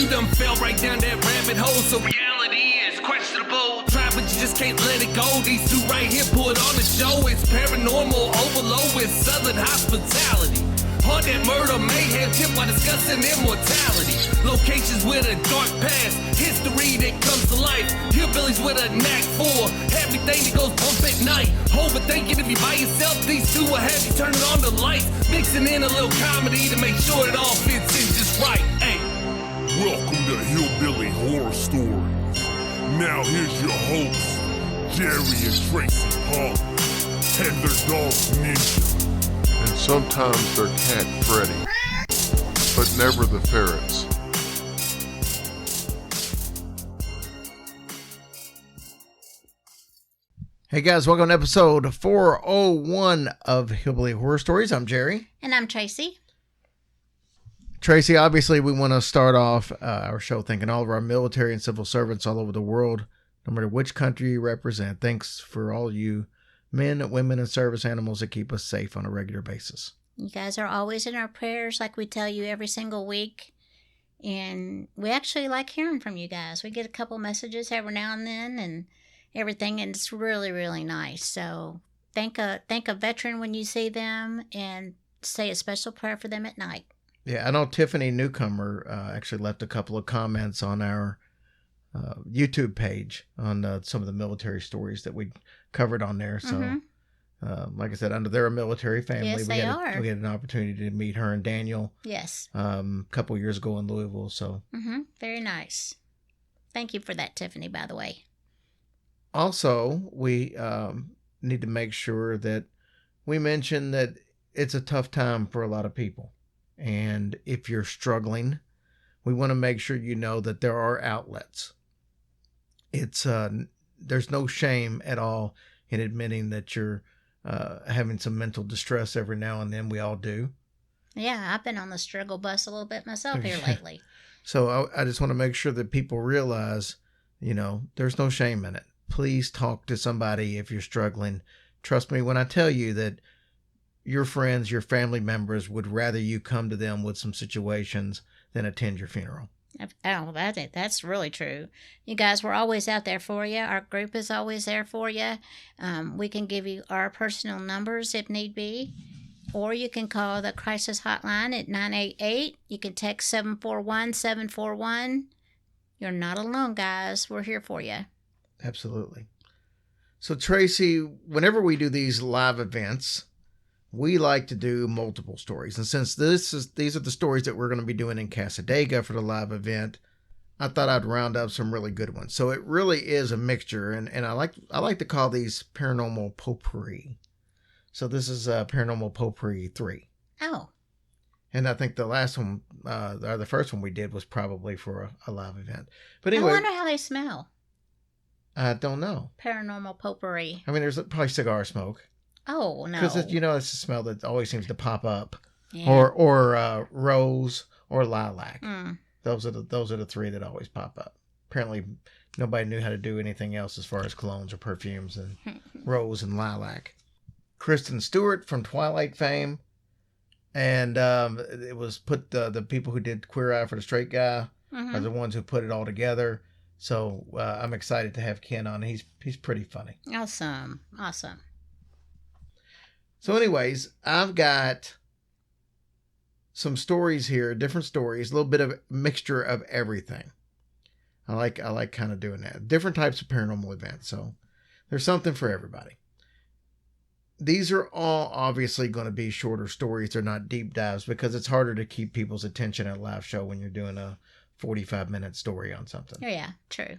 You done fell right down that rabbit hole, so reality is questionable. Try, but you just can't let it go. These two right here put on the show. It's paranormal overload with southern hospitality. Haunted murder, mayhem, tip while discussing immortality. Locations with a dark past, history that comes to life. Hillbillies with a knack for everything that goes bump at night. Overthinking if you by yourself, these two will have you turning on the lights. Mixing in a little comedy to make sure it all fits in just right. Hey. Welcome to Hillbilly Horror Stories. Now here's your hosts, Jerry and Tracy Hall, and their dog Ninja. And sometimes their cat Freddy, but never the ferrets. Hey guys, welcome to episode 401 of Hillbilly Horror Stories. I'm Jerry. And I'm Tracy. Tracy, obviously we want to start off our show thanking all of our military and civil servants all over the world, no matter which country you represent. Thanks for all you men, women, and service animals that keep us safe on a regular basis. You guys are always in our prayers like we tell you every single week. And we actually like hearing from you guys. We get a couple messages every now and then and everything, and it's really, really nice. So thank a veteran when you see them and say a special prayer for them at night. Yeah, I know Tiffany Newcomer actually left a couple of comments on our YouTube page on some of the military stories that we covered on there. So, like I said, they're a military family. Yes, we are. We had an opportunity to meet her and Daniel. Yes. A couple years ago in Louisville. So. Very nice. Thank you for that, Tiffany, by the way. Also, we need to make sure that we mention that it's a tough time for a lot of people. And if you're struggling, we want to make sure you know that there are outlets. It's there's no shame at all in admitting that you're having some mental distress every now and then. We all do. Yeah, I've been on the struggle bus a little bit myself here lately. So I just want to make sure that people realize, there's no shame in it. Please talk to somebody if you're struggling. Trust me when I tell you that your friends, your family members would rather you come to them with some situations than attend your funeral. Oh, that's really true. You guys, we're always out there for you. Our group is always there for you. We can give you our personal numbers if need be, or you can call the crisis hotline at 988. You can text 741-741. You're not alone, guys. We're here for you. Absolutely. So, Tracy, whenever we do these live events, we like to do multiple stories. And since these are the stories that we're going to be doing in Casadega for the live event, I thought I'd round up some really good ones. So it really is a mixture. And I like to call these Paranormal Potpourri. So this is Paranormal Potpourri 3. Oh. And I think the last one, or the first one we did was probably for a live event. But anyway. I wonder how they smell. I don't know. Paranormal Potpourri. I mean, there's probably cigar smoke. Oh, no. Because, it's a smell that always seems to pop up. Yeah. Or rose or lilac. Mm. Those are the three that always pop up. Apparently, nobody knew how to do anything else as far as colognes or perfumes and rose and lilac. Kristen Stewart from Twilight fame. And it was put the people who did Queer Eye for the Straight Guy are the ones who put it all together. So I'm excited to have Ken on. He's pretty funny. Awesome. So anyways, I've got some stories here, different stories, a little bit of mixture of everything. I like kind of doing that. Different types of paranormal events. So there's something for everybody. These are all obviously going to be shorter stories. They're not deep dives because it's harder to keep people's attention at a live show when you're doing a 45-minute story on something. Oh, yeah, true.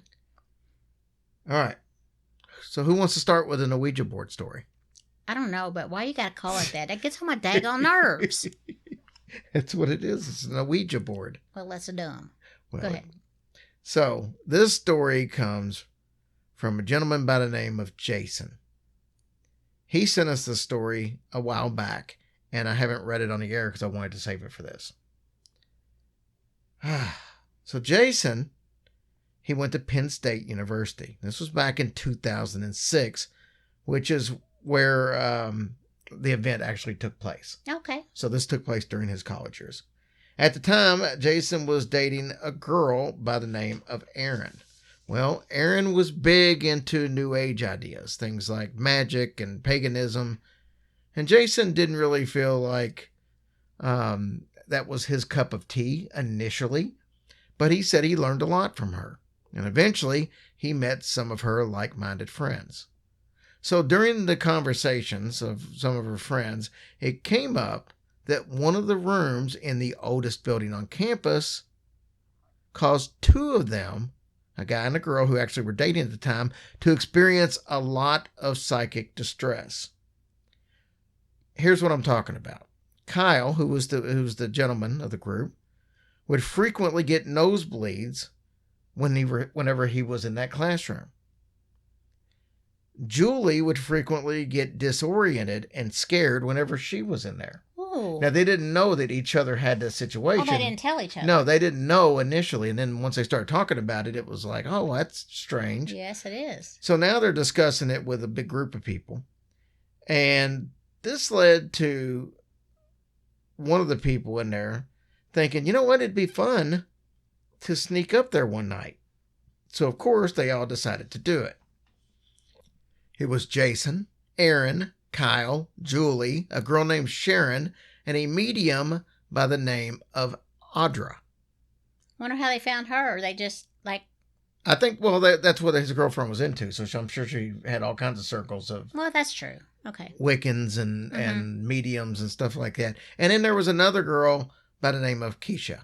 All right. So who wants to start with an Ouija board story? I don't know, but why you got to call it that? That gets on my daggone nerves. That's what it is. It's an Ouija board. Well, that's dumb. Well, go ahead. So this story comes from a gentleman by the name of Jason. He sent us the story a while back, and I haven't read it on the air because I wanted to save it for this. So Jason, he went to Penn State University. This was back in 2006, which is where the event actually took place. Okay. So this took place during his college years. At the time, Jason was dating a girl by the name of Erin. Well, Erin was big into New Age ideas, things like magic and paganism, and Jason didn't really feel like that was his cup of tea initially, but he said he learned a lot from her, and eventually he met some of her like-minded friends. So during the conversations of some of her friends, it came up that one of the rooms in the oldest building on campus caused two of them, a guy and a girl who actually were dating at the time, to experience a lot of psychic distress. Here's what I'm talking about. Kyle, who was the gentleman of the group, would frequently get nosebleeds whenever he was in that classroom. Julie would frequently get disoriented and scared whenever she was in there. Ooh. Now, they didn't know that each other had this situation. Oh, they didn't tell each other. No, they didn't know initially. And then once they started talking about it, it was like, oh, that's strange. Yes, it is. So now they're discussing it with a big group of people. And this led to one of the people in there thinking, you know what, it'd be fun to sneak up there one night. So, of course, they all decided to do it. It was Jason, Erin, Kyle, Julie, a girl named Sharon, and a medium by the name of Audra. Wonder how they found her. They just, like... I think, well, that's what his girlfriend was into, so I'm sure she had all kinds of circles of... Well, that's true. Okay. Wiccans and mediums and stuff like that. And then there was another girl by the name of Keisha.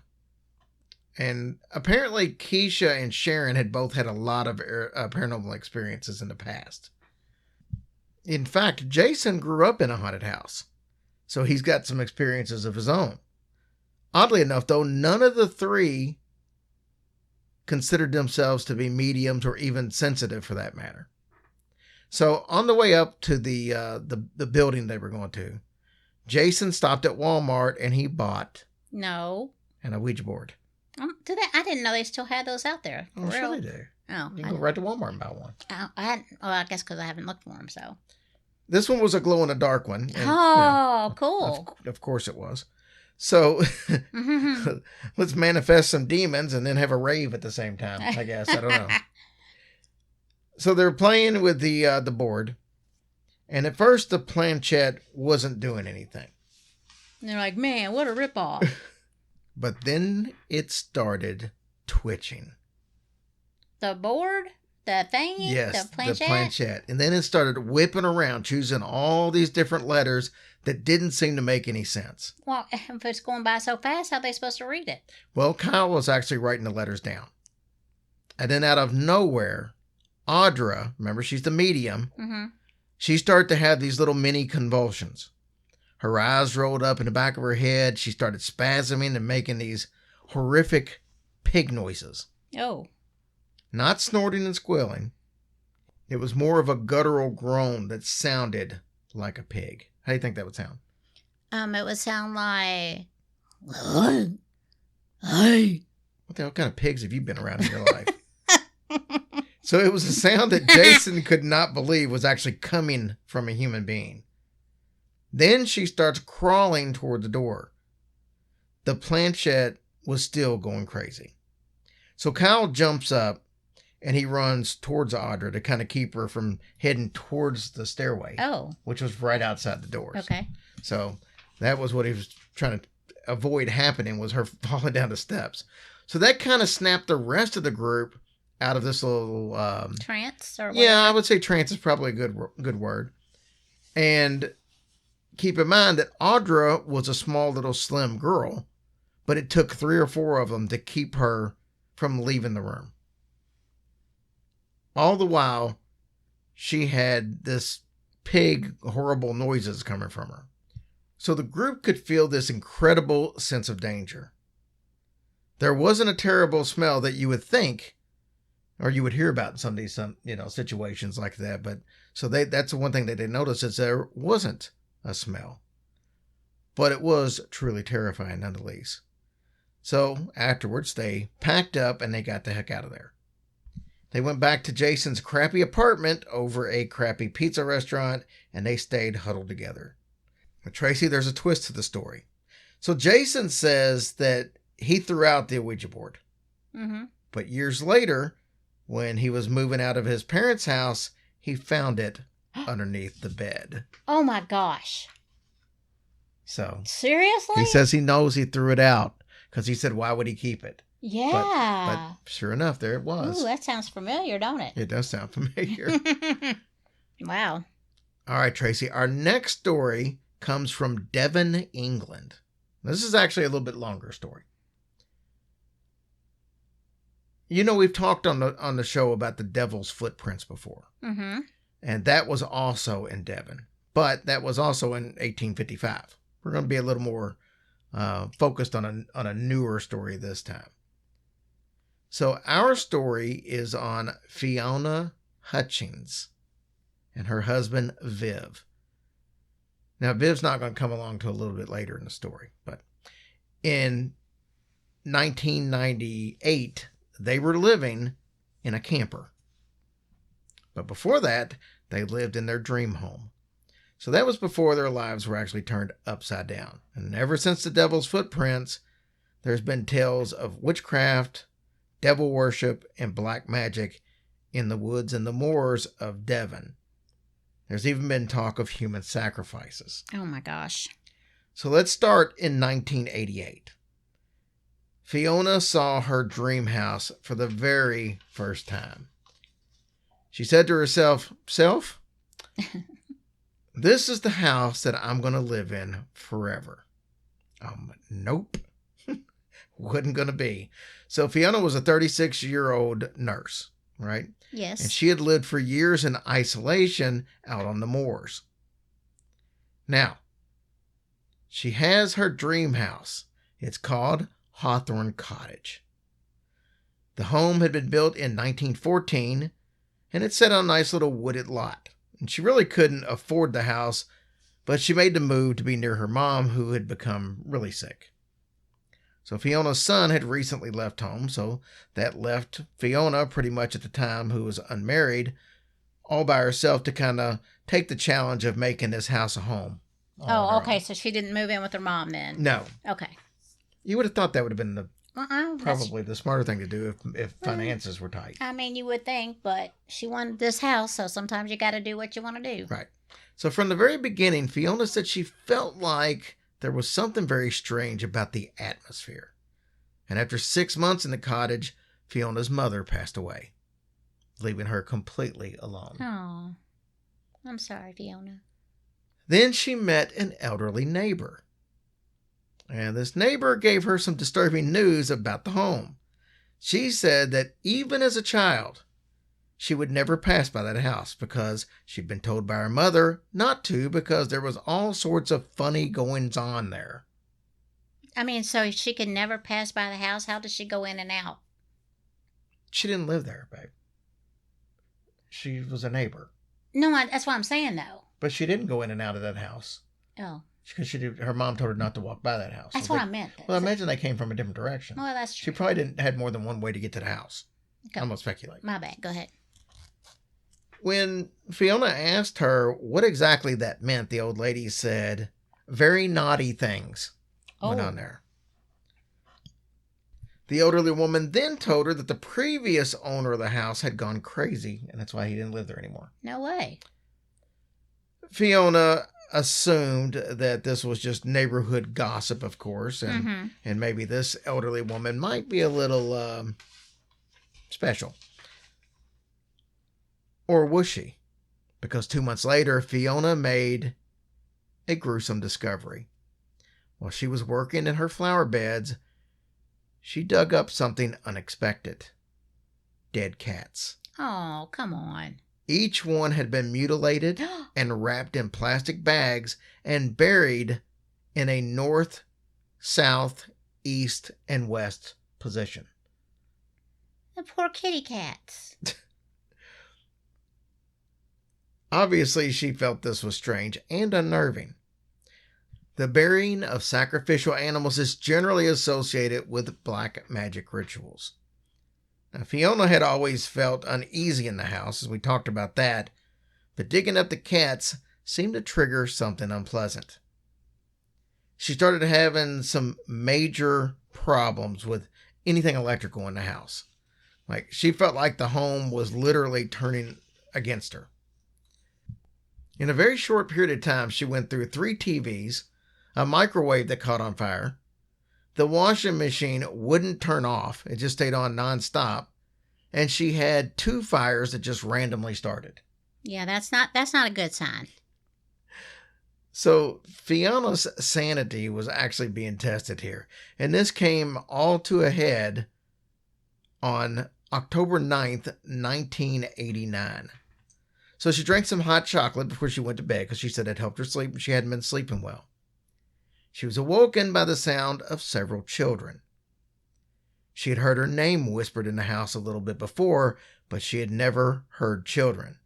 And apparently Keisha and Sharon had both had a lot of paranormal experiences in the past. In fact, Jason grew up in a haunted house, so he's got some experiences of his own. Oddly enough, though, none of the three considered themselves to be mediums or even sensitive for that matter. So on the way up to the building they were going to, Jason stopped at Walmart and he bought a Ouija board. Do they? I didn't know they still had those out there. Oh, sure they do. Oh, you can go right to Walmart and buy one. I guess because I haven't looked for them. So this one was a glow in the dark one. And, cool. Of course it was. So let's manifest some demons and then have a rave at the same time. I guess I don't know. So they're playing with the board, and at first the planchette wasn't doing anything. And they're like, man, what a ripoff. But then it started twitching. The board? The thingy? Yes, the planchette? The planchette. And then it started whipping around, choosing all these different letters that didn't seem to make any sense. Well, if it's going by so fast, how are they supposed to read it? Well, Kyle was actually writing the letters down. And then out of nowhere, Audra, remember she's the medium, she started to have these little mini convulsions. Her eyes rolled up in the back of her head. She started spasming and making these horrific pig noises. Oh. Not snorting and squealing. It was more of a guttural groan that sounded like a pig. How do you think that would sound? It would sound like... Hey. What the hell kind of pigs have you been around in your life? So it was a sound that Jason could not believe was actually coming from a human being. Then she starts crawling toward the door. The planchette was still going crazy. So Kyle jumps up and he runs towards Audra to kind of keep her from heading towards the stairway. Oh. Which was right outside the doors. Okay. So that was what he was trying to avoid happening, was her falling down the steps. So that kind of snapped the rest of the group out of this little... trance? Or whatever? Yeah, I would say trance is probably a good word. And... keep in mind that Audra was a small little slim girl, but it took 3 or 4 of them to keep her from leaving the room. All the while, she had this pig horrible noises coming from her. So the group could feel this incredible sense of danger. There wasn't a terrible smell that you would think, or you would hear about in some of these situations like that. But so that's the one thing that they noticed, is there wasn't a smell, but it was truly terrifying nonetheless. So afterwards they packed up and they got the heck out of there. They went back to Jason's crappy apartment over a crappy pizza restaurant, and they stayed huddled together. But Tracy, there's a twist to the story. So Jason says that he threw out the Ouija board. Mm-hmm. But years later, when he was moving out of his parents' house, he found it underneath the bed. Oh my gosh. So Seriously? he says he knows he threw it out because he said, why would he keep it? Yeah. But sure enough, there it was. Ooh, that sounds familiar, don't it? It does sound familiar. Wow. All right, Tracy. Our next story comes from Devon, England. This is actually a little bit longer story. You know, we've talked on the show about the devil's footprints before. Mm-hmm. And that was also in Devon. But that was also in 1855. We're going to be a little more focused on a newer story this time. So our story is on Fiona Hutchings and her husband, Viv. Now, Viv's not going to come along till a little bit later in the story. But in 1998, they were living in a camper. But before that, they lived in their dream home. So that was before their lives were actually turned upside down. And ever since the devil's footprints, there's been tales of witchcraft, devil worship, and black magic in the woods and the moors of Devon. There's even been talk of human sacrifices. Oh my gosh. So let's start in 1988. Fiona saw her dream house for the very first time. She said to herself, "Self, this is the house that I'm going to live in forever." Nope. Wasn't going to be. So Fiona was a 36-year-old nurse, right? Yes. And she had lived for years in isolation out on the moors. Now, she has her dream house. It's called Hawthorne Cottage. The home had been built in 1914, and it sat on a nice little wooded lot. And she really couldn't afford the house, but she made the move to be near her mom, who had become really sick. So Fiona's son had recently left home, so that left Fiona pretty much at the time, who was unmarried, all by herself to kind of take the challenge of making this house a home. Oh, okay. So she didn't move in with her mom then? No. Okay. You would have thought that would have been the That's- probably the smarter thing to do if finances were tight. I mean, you would think, but she wanted this house, so sometimes you got to do what you want to do. Right. So from the very beginning, Fiona said she felt like there was something very strange about the atmosphere. And after 6 months in the cottage, Fiona's mother passed away, leaving her completely alone. Oh, I'm sorry, Fiona. Then she met an elderly neighbor. And this neighbor gave her some disturbing news about the home. She said that even as a child, she would never pass by that house because she'd been told by her mother not to, because there was all sorts of funny goings-on there. I mean, so she could never pass by the house? How does she go in and out? She didn't live there, babe. She was a neighbor. No, that's what I'm saying, though. But she didn't go in and out of that house. Oh. Because her mom told her not to walk by that house. That's So what I meant. Well, I imagine they came from a different direction. Well, that's She true. probably had more than one way to get to the house. Okay. I'm going to speculate. My bad. Go ahead. When Fiona asked her what exactly that meant, the old lady said, very naughty things went on there. The elderly woman then told her that the previous owner of the house had gone crazy, and that's why he didn't live there anymore. No way. Fiona assumed that this was just neighborhood gossip, of course, and maybe this elderly woman might be a little special. Or was she? Because 2 months later, Fiona made a gruesome discovery. While she was working in her flower beds, she dug up something unexpected. Dead cats. Oh, come on. Each one had been mutilated and wrapped in plastic bags and buried in a north, south, east, and west position. The poor kitty cats. Obviously, she felt this was strange and unnerving. The burying of sacrificial animals is generally associated with black magic rituals. Now, Fiona had always felt uneasy in the house, as we talked about that, but digging up the cats seemed to trigger something unpleasant. she started having some major problems with anything electrical in the house. Like, she felt like the home was literally turning against her. In a very short period of time, she went through 3 TVs, a microwave that caught on fire. The washing machine wouldn't turn off. It just stayed on nonstop. And she had 2 fires that just randomly started. Yeah, that's not a good sign. So Fiona's sanity was actually being tested here. And this came all to a head on October 9th, 1989. So she drank some hot chocolate before she went to bed because she said it helped her sleep and she hadn't been sleeping well. She was awoken by the sound of several children. She had heard her name whispered in the house a little bit before, but she had never heard children.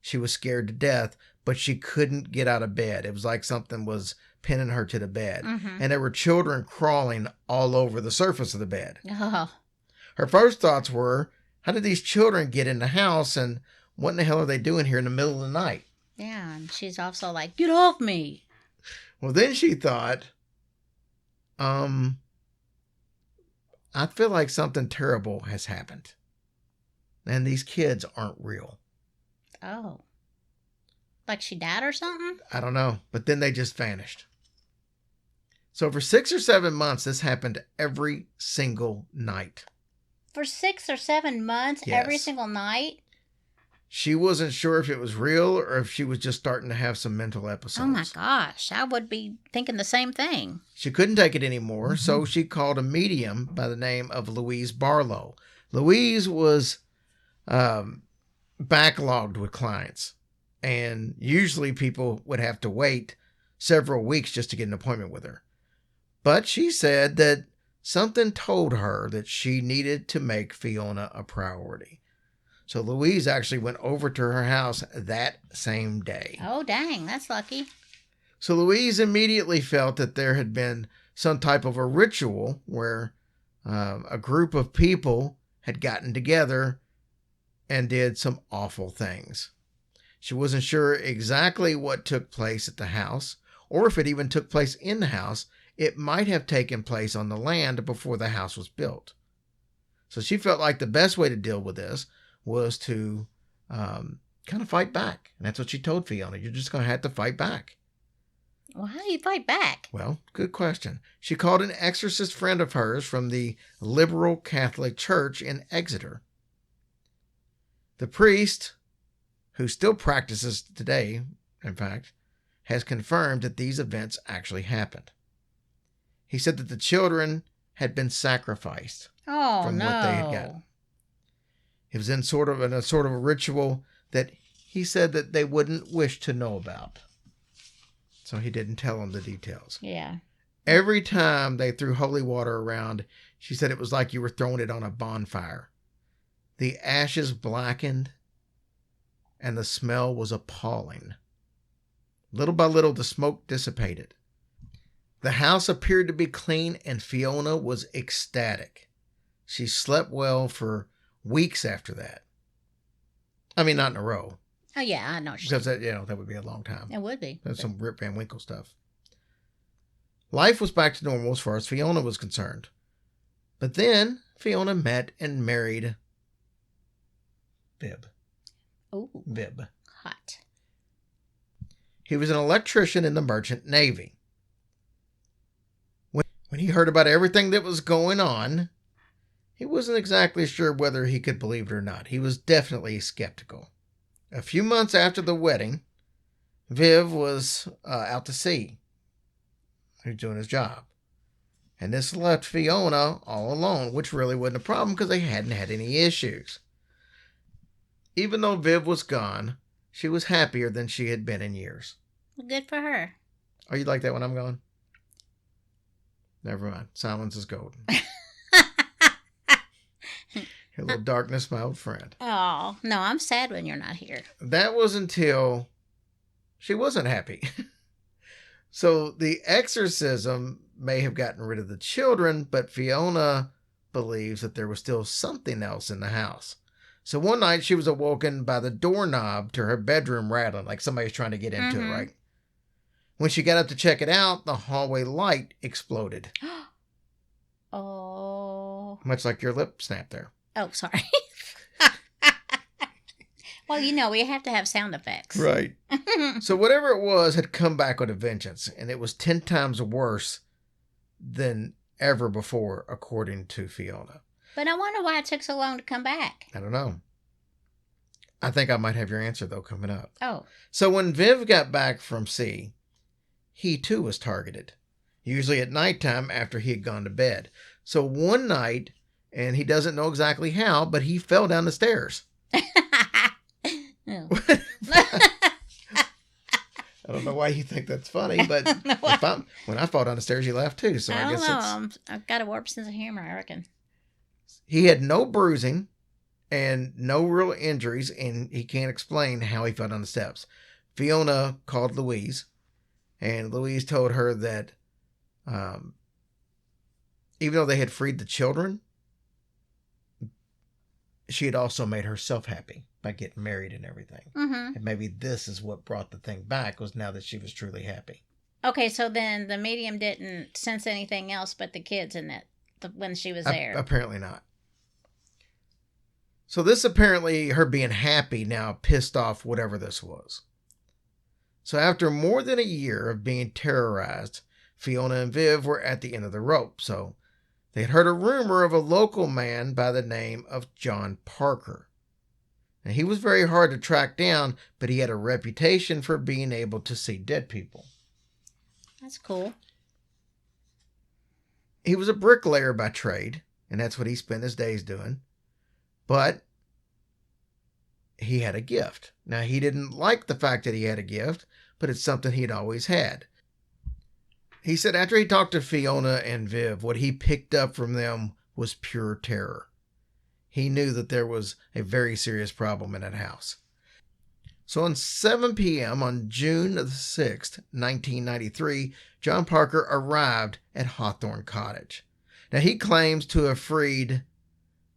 She was scared to death, but she couldn't get out of bed. It was like something was pinning her to the bed. Mm-hmm. And there were children crawling all over the surface of the bed. Oh. Her first thoughts were, how did these children get in the house and what in the hell are they doing here in the middle of the night? Yeah, and she's also like, get off me. Well, then she thought, I feel like something terrible has happened. And these kids aren't real. Oh. Like she died or something? I don't know. But then they just vanished. So for 6 or 7 months, this happened every single night. For 6 or 7 months, Yes. every single night? She wasn't sure if it was real or if she was just starting to have some mental episodes. Oh my gosh, I would be thinking the same thing. She couldn't take it anymore, so she called a medium by the name of Louise Barlow. Louise was backlogged with clients, and usually people would have to wait several weeks just to get an appointment with her. But she said that something told her that she needed to make Fiona a priority. So Louise actually went over to her house that same day. Oh, dang, that's lucky. So Louise immediately felt that there had been some type of a ritual where a group of people had gotten together and did some awful things. She wasn't sure exactly what took place at the house, or if it even took place in the house. It might have taken place on the land before the house was built. So she felt like the best way to deal with this was to kind of fight back. And that's what she told Fiona. You're just going to have to fight back. Well, how do you fight back? Well, good question. She called an exorcist friend of hers from the Liberal Catholic Church in Exeter. The priest, who still practices today, in fact, has confirmed that these events actually happened. He said that the children had been sacrificed from no. what they had gotten. It was in a sort of a ritual that he said that they wouldn't wish to know about. So he didn't tell them the details. Yeah. Every time they threw holy water around, she said it was like you were throwing it on a bonfire. The ashes blackened, and the smell was appalling. Little by little, the smoke dissipated. The house appeared to be clean, and Fiona was ecstatic. She slept well for weeks after that. I mean, not in a row. Oh, yeah, I know. Because that would be a long time. It would be. That's some Rip Van Winkle stuff. Life was back to normal as far as Fiona was concerned. But then Fiona met and married Viv. Oh, Viv. hot. He was an electrician in the Merchant Navy. When he heard about everything that was going on, he wasn't exactly sure whether he could believe it or not. He was definitely skeptical. A few months after the wedding, Viv was out to sea. He was doing his job. And this left Fiona all alone, which really wasn't a problem because they hadn't had any issues. Even though Viv was gone, she was happier than she had been in years. Well, good for her. Oh, you like that when I'm gone? Never mind. Silence is golden. Your little darkness, my old friend. Oh, no, I'm sad when you're not here. That was until she wasn't happy. So the exorcism may have gotten rid of the children, but Fiona believes that there was still something else in the house. So one night she was awoken by the doorknob to her bedroom rattling, like somebody's trying to get into it, right? When she got up to check it out, the hallway light exploded. Oh. Much like your lip snap there. Oh, sorry. Well, we have to have sound effects. Right. So whatever it was had come back with a vengeance, and it was 10 times worse than ever before, according to Fiona. But I wonder why it took so long to come back. I don't know. I think I might have your answer, though, coming up. Oh. So when Viv got back from sea, he too was targeted, usually at nighttime after he had gone to bed. So one night, and he doesn't know exactly how, but he fell down the stairs. Oh. I don't know why you think that's funny, but when I fall down the stairs, you laugh too. So I don't guess know. I've got a warped sense of humor, I reckon. He had no bruising and no real injuries, and he can't explain how he fell down the steps. Fiona called Louise, and Louise told her that even though they had freed the children, she had also made herself happy by getting married and everything. Mm-hmm. And maybe this is what brought the thing back, was now that she was truly happy. Okay, so then the medium didn't sense anything else but the kids in it when she was there. Apparently not. So this apparently, her being happy now pissed off whatever this was. So after more than a year of being terrorized, Fiona and Viv were at the end of the rope. So they had heard a rumor of a local man by the name of John Parker. Now, he was very hard to track down, but he had a reputation for being able to see dead people. That's cool. He was a bricklayer by trade, and that's what he spent his days doing. But he had a gift. Now, he didn't like the fact that he had a gift, but it's something he'd always had. He said after he talked to Fiona and Viv, what he picked up from them was pure terror. He knew that there was a very serious problem in that house. So on 7 p.m. on June the 6th, 1993, John Parker arrived at Hawthorne Cottage. Now, he claims to have freed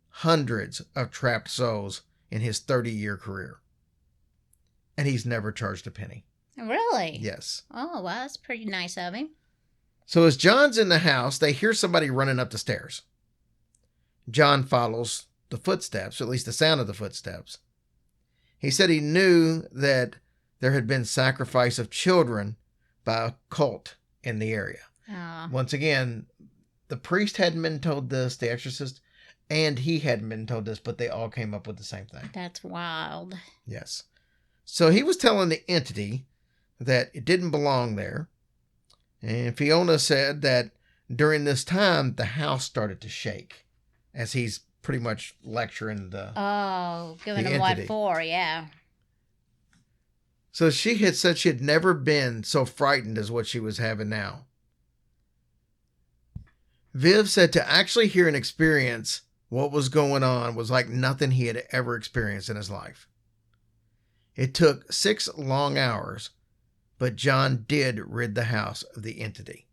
hundreds of trapped souls in his 30-year career. And he's never charged a penny. Really? Yes. Oh, well, that's pretty nice of him. So as John's in the house, they hear somebody running up the stairs. John follows the footsteps, or at least the sound of the footsteps. He said he knew that there had been sacrifice of children by a cult in the area. Oh. Once again, the priest hadn't been told this, the exorcist, and he hadn't been told this, but they all came up with the same thing. That's wild. Yes. So he was telling the entity that it didn't belong there. And Fiona said that during this time, the house started to shake as he's pretty much lecturing the giving the him what entity. for, yeah. So she had said she had never been so frightened as what she was having now. Viv said to actually hear and experience what was going on was like nothing he had ever experienced in his life. It took 6 long hours, but John did rid the house of the entity.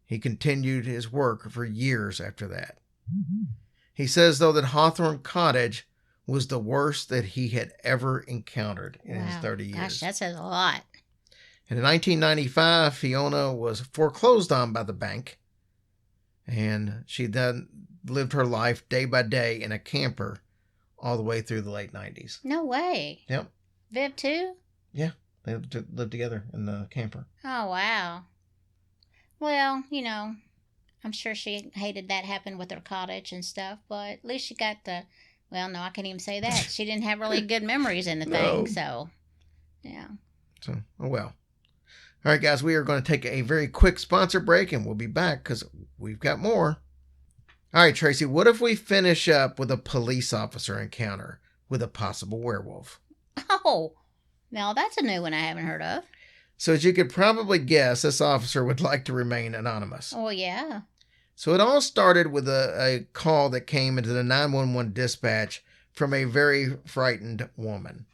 He continued his work for years after that. He says, though, that Hawthorne Cottage was the worst that he had ever encountered in his 30 years. Gosh, that says a lot. And in 1995, Fiona was foreclosed on by the bank. And she then lived her life day by day in a camper all the way through the late 90s. No way. Yep. Viv too? Yeah, they lived together in the camper. Oh, wow. Well, I'm sure she hated that happened with her cottage and stuff, but at least she got well, no, I can't even say that. She didn't have really good memories in the thing, so, yeah. So, oh well. All right, guys, we are going to take a very quick sponsor break, and we'll be back because we've got more. All right, Tracy, what if we finish up with a police officer encounter with a possible werewolf? Oh, now that's a new one I haven't heard of. So as you could probably guess, this officer would like to remain anonymous. Oh, yeah. So it all started with a call that came into the 911 dispatch from a very frightened woman.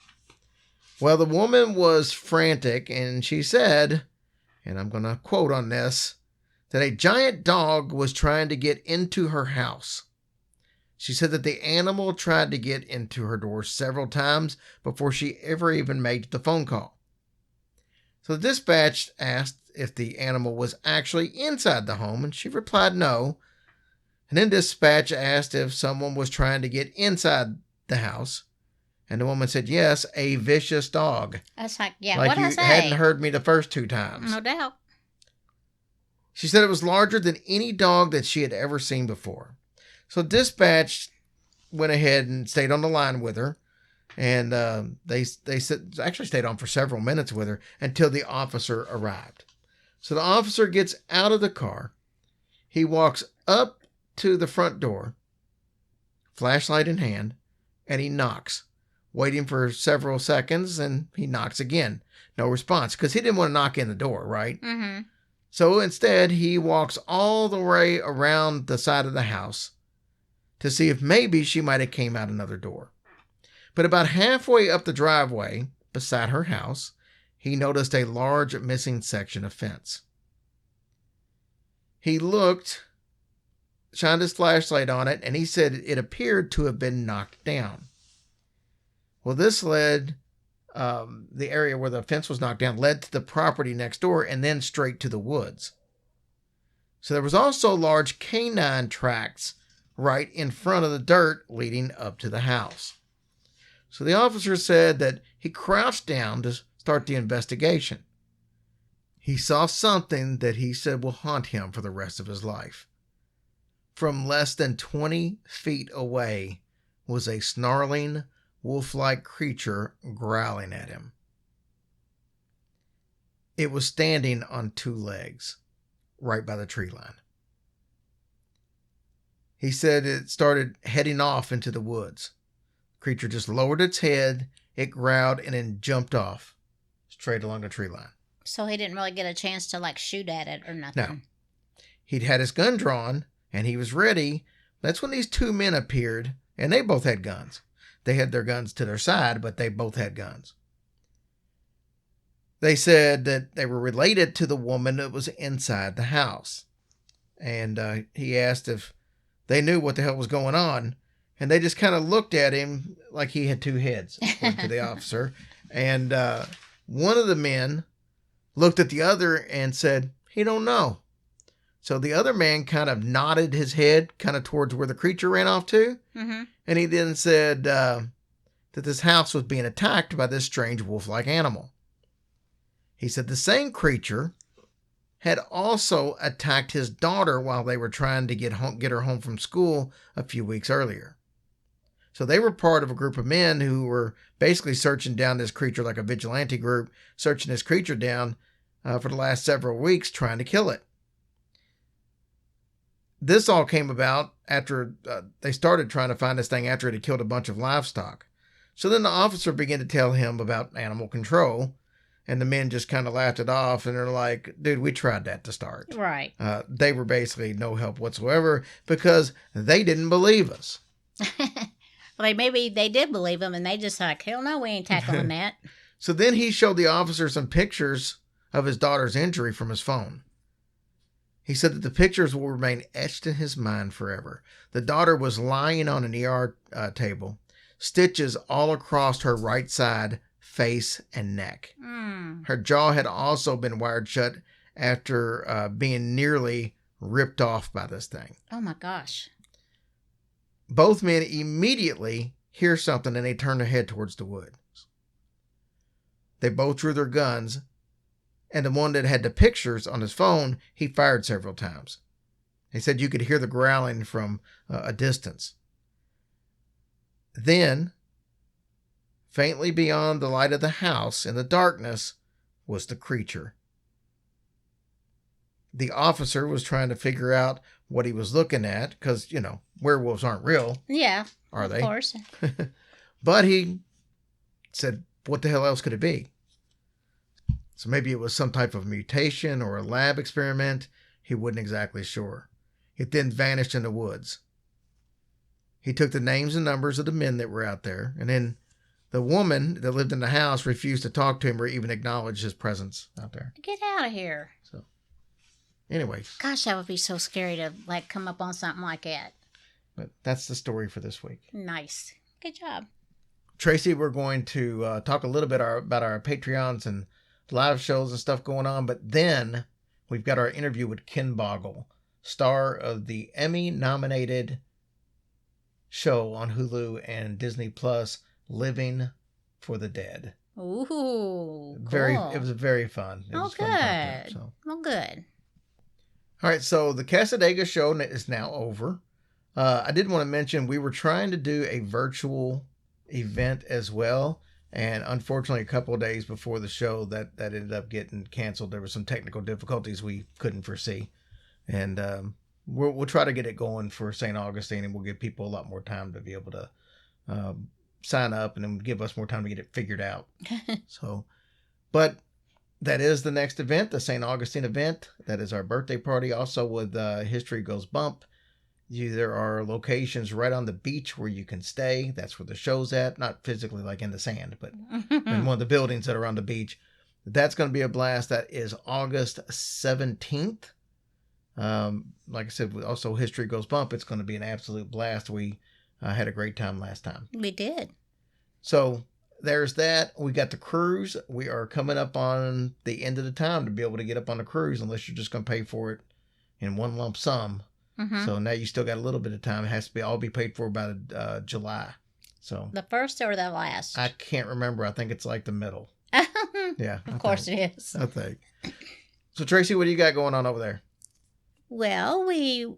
Well, the woman was frantic, and she said, and I'm going to quote on this, that a giant dog was trying to get into her house. She said that the animal tried to get into her door several times before she ever even made the phone call. So the dispatch asked if the animal was actually inside the home, and she replied no. And then dispatch asked if someone was trying to get inside the house. And the woman said, yes, a vicious dog. I was like, yeah, Like what'd I you say? hadn't heard me the first 2 times. No doubt. She said it was larger than any dog that she had ever seen before. So dispatch went ahead and stayed on the line with her. And they actually stayed on for several minutes with her until the officer arrived. So the officer gets out of the car. He walks up to the front door, flashlight in hand, and he knocks, waiting for several seconds, and he knocks again. No response, because he didn't want to knock in the door, right? Mm-hmm. So instead, he walks all the way around the side of the house to see if maybe she might have came out another door. But about halfway up the driveway, beside her house, he noticed a large missing section of fence. He looked, shined his flashlight on it, and he said it appeared to have been knocked down. Well, this led, the area where the fence was knocked down, led to the property next door and then straight to the woods. So there was also large canine tracks right in front of the dirt leading up to the house. So the officer said that he crouched down to start the investigation. He saw something that he said will haunt him for the rest of his life. From less than 20 feet away was a snarling, wolf-like creature growling at him. It was standing on 2 legs, right by the tree line. He said it started heading off into the woods. The creature just lowered its head, it growled, and then jumped off, straight along the tree line. So he didn't really get a chance to like shoot at it or nothing. No. He'd had his gun drawn, and he was ready. That's when these 2 men appeared, and they both had guns. They had their guns to their side, but they both had guns. They said that they were related to the woman that was inside the house. And he asked if they knew what the hell was going on. And they just kind of looked at him like he had 2 heads, according to the officer. And one of the men looked at the other and said, he don't know. So the other man kind of nodded his head kind of towards where the creature ran off to. Mm-hmm. And he then said that this house was being attacked by this strange wolf-like animal. He said the same creature had also attacked his daughter while they were trying to get her home from school a few weeks earlier. So they were part of a group of men who were basically searching down this creature, like a vigilante group, searching this creature down for the last several weeks, trying to kill it. This all came about after they started trying to find this thing after it had killed a bunch of livestock. So then the officer began to tell him about animal control, and the men just kind of laughed it off, and they're like, dude, we tried that to start. Right. They were basically no help whatsoever because they didn't believe us. Well, maybe they did believe him, and they just like, hell no, we ain't tackling that. So then he showed the officer some pictures of his daughter's injury from his phone. He said that the pictures will remain etched in his mind forever. The daughter was lying on an ER table, stitches all across her right side, face, and neck. Her jaw had also been wired shut after being nearly ripped off by this thing. Oh my gosh. Both men immediately hear something and they turn their head towards the woods. They both drew their guns, and the one that had the pictures on his phone, he fired several times. He said you could hear the growling from a distance. Then, faintly beyond the light of the house in the darkness, was the creature. The officer was trying to figure out what he was looking at because, werewolves aren't real. Yeah. Are they? Of course. But he said, what the hell else could it be? So maybe it was some type of mutation or a lab experiment. He wasn't exactly sure. It then vanished in the woods. He took the names and numbers of the men that were out there, and then the woman that lived in the house refused to talk to him or even acknowledge his presence out there. Get out of here. So, anyway. Gosh, that would be so scary to come up on something like that. But that's the story for this week. Nice. Good job. Tracy, we're going to talk a little bit about our Patreons and live shows and stuff going on. But then we've got our interview with Ken Boggle, star of the Emmy-nominated show on Hulu and Disney Plus, Living for the Dead. Ooh, cool. It was very fun. It was good. fun content, so. Well, good. All right, so the Casadega show is now over. I did want to mention we were trying to do a virtual event as well, and unfortunately, a couple of days before the show, that ended up getting canceled. There were some technical difficulties we couldn't foresee, and we'll try to get it going for St. Augustine, and we'll give people a lot more time to be able to sign up, and then give us more time to get it figured out. So, but that is the next event, the St. Augustine event. That is our birthday party. Also with History Goes Bump. There are locations right on the beach where you can stay. That's where the show's at. Not physically like in the sand, but in one of the buildings that are on the beach. That's going to be a blast. That is August 17th. Like I said, also History Goes Bump. It's going to be an absolute blast. We had a great time last time. We did. So there's that. We got the cruise. We are coming up on the end of the time to be able to get up on the cruise, unless you're just going to pay for it in one lump sum. Mm-hmm. So now you still got a little bit of time. It has to all be paid for by July. So the first or the last? I can't remember. I think it's like the middle. Yeah. Of course it is. I think. So Tracy, what do you got going on over there? Well, we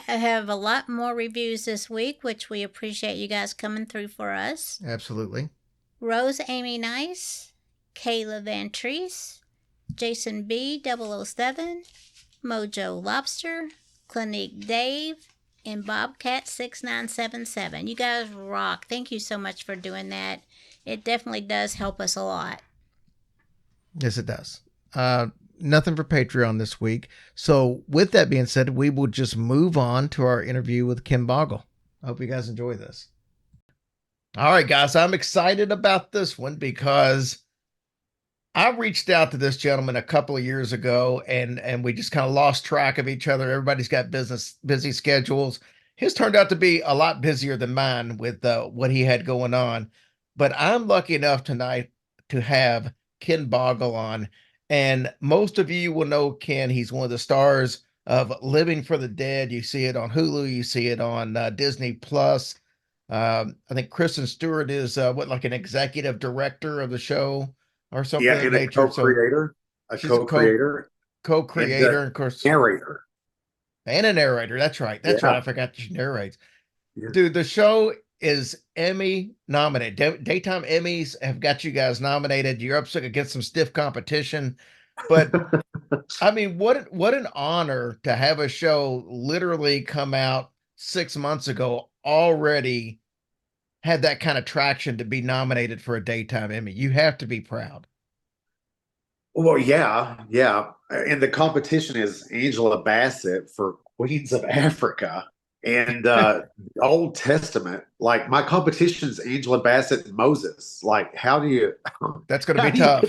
have a lot more reviews this week, which we appreciate you guys coming through for us. Absolutely. Rose Amy Nice, Kayla Van Treese, Jason B. 007, Mojo Lobster, Clinique Dave, and Bobcat 6977. You guys rock. Thank you so much for doing that. It definitely does help us a lot. Yes, it does. Nothing for Patreon this week. So with that being said, we will just move on to our interview with Ken Boggle. I hope you guys enjoy this. All right, guys, I'm excited about this one because I reached out to this gentleman a couple of years ago, and we just kind of lost track of each other. Everybody's got busy schedules. His turned out to be a lot busier than mine with what he had going on. But I'm lucky enough tonight to have Ken Boggle on. And most of you will know Ken. He's one of the stars of Living for the Dead. You see it on Hulu. You see it on Disney Plus. I think Kristen Stewart is like an executive director of the show or something. Yeah, and a co-creator. Co-creator, and of course, narrator. And a narrator. That's right. That's right. I forgot she narrates. Yeah. Dude, the show is Emmy nominated. Daytime Emmys have got you guys nominated. You're up against some stiff competition. But I mean, what an honor to have a show literally come out 6 months ago, already had that kind of traction to be nominated for a Daytime Emmy. You have to be proud. Well, yeah. And the competition is Angela Bassett for Queens of Africa. And Old Testament, like my competition's Angela Bassett and Moses. Like, how do you? That's going to be tough.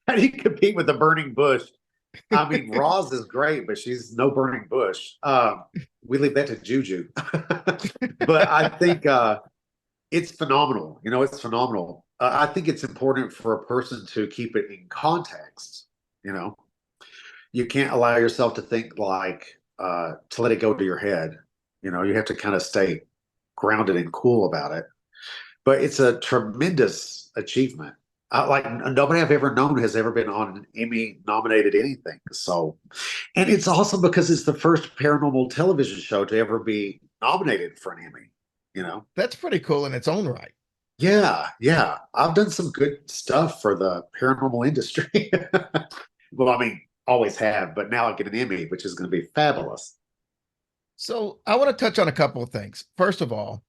How do you compete with the burning bush? I mean, Roz is great, but she's no burning bush. We leave that to Juju. But I think it's phenomenal. You know, it's phenomenal. I think it's important for a person to keep it in context. You know, you can't allow yourself to think like to let it go to your head. You know, you have to kind of stay grounded and cool about it. But it's a tremendous achievement. Like nobody I've ever known has ever been on an Emmy nominated anything. So, and it's awesome because it's the first paranormal television show to ever be nominated for an Emmy. You know, that's pretty cool in its own right. Yeah. I've done some good stuff for the paranormal industry. Well, I mean, always have, but now I get an Emmy, which is going to be fabulous. So I want to touch on a couple of things. First of all,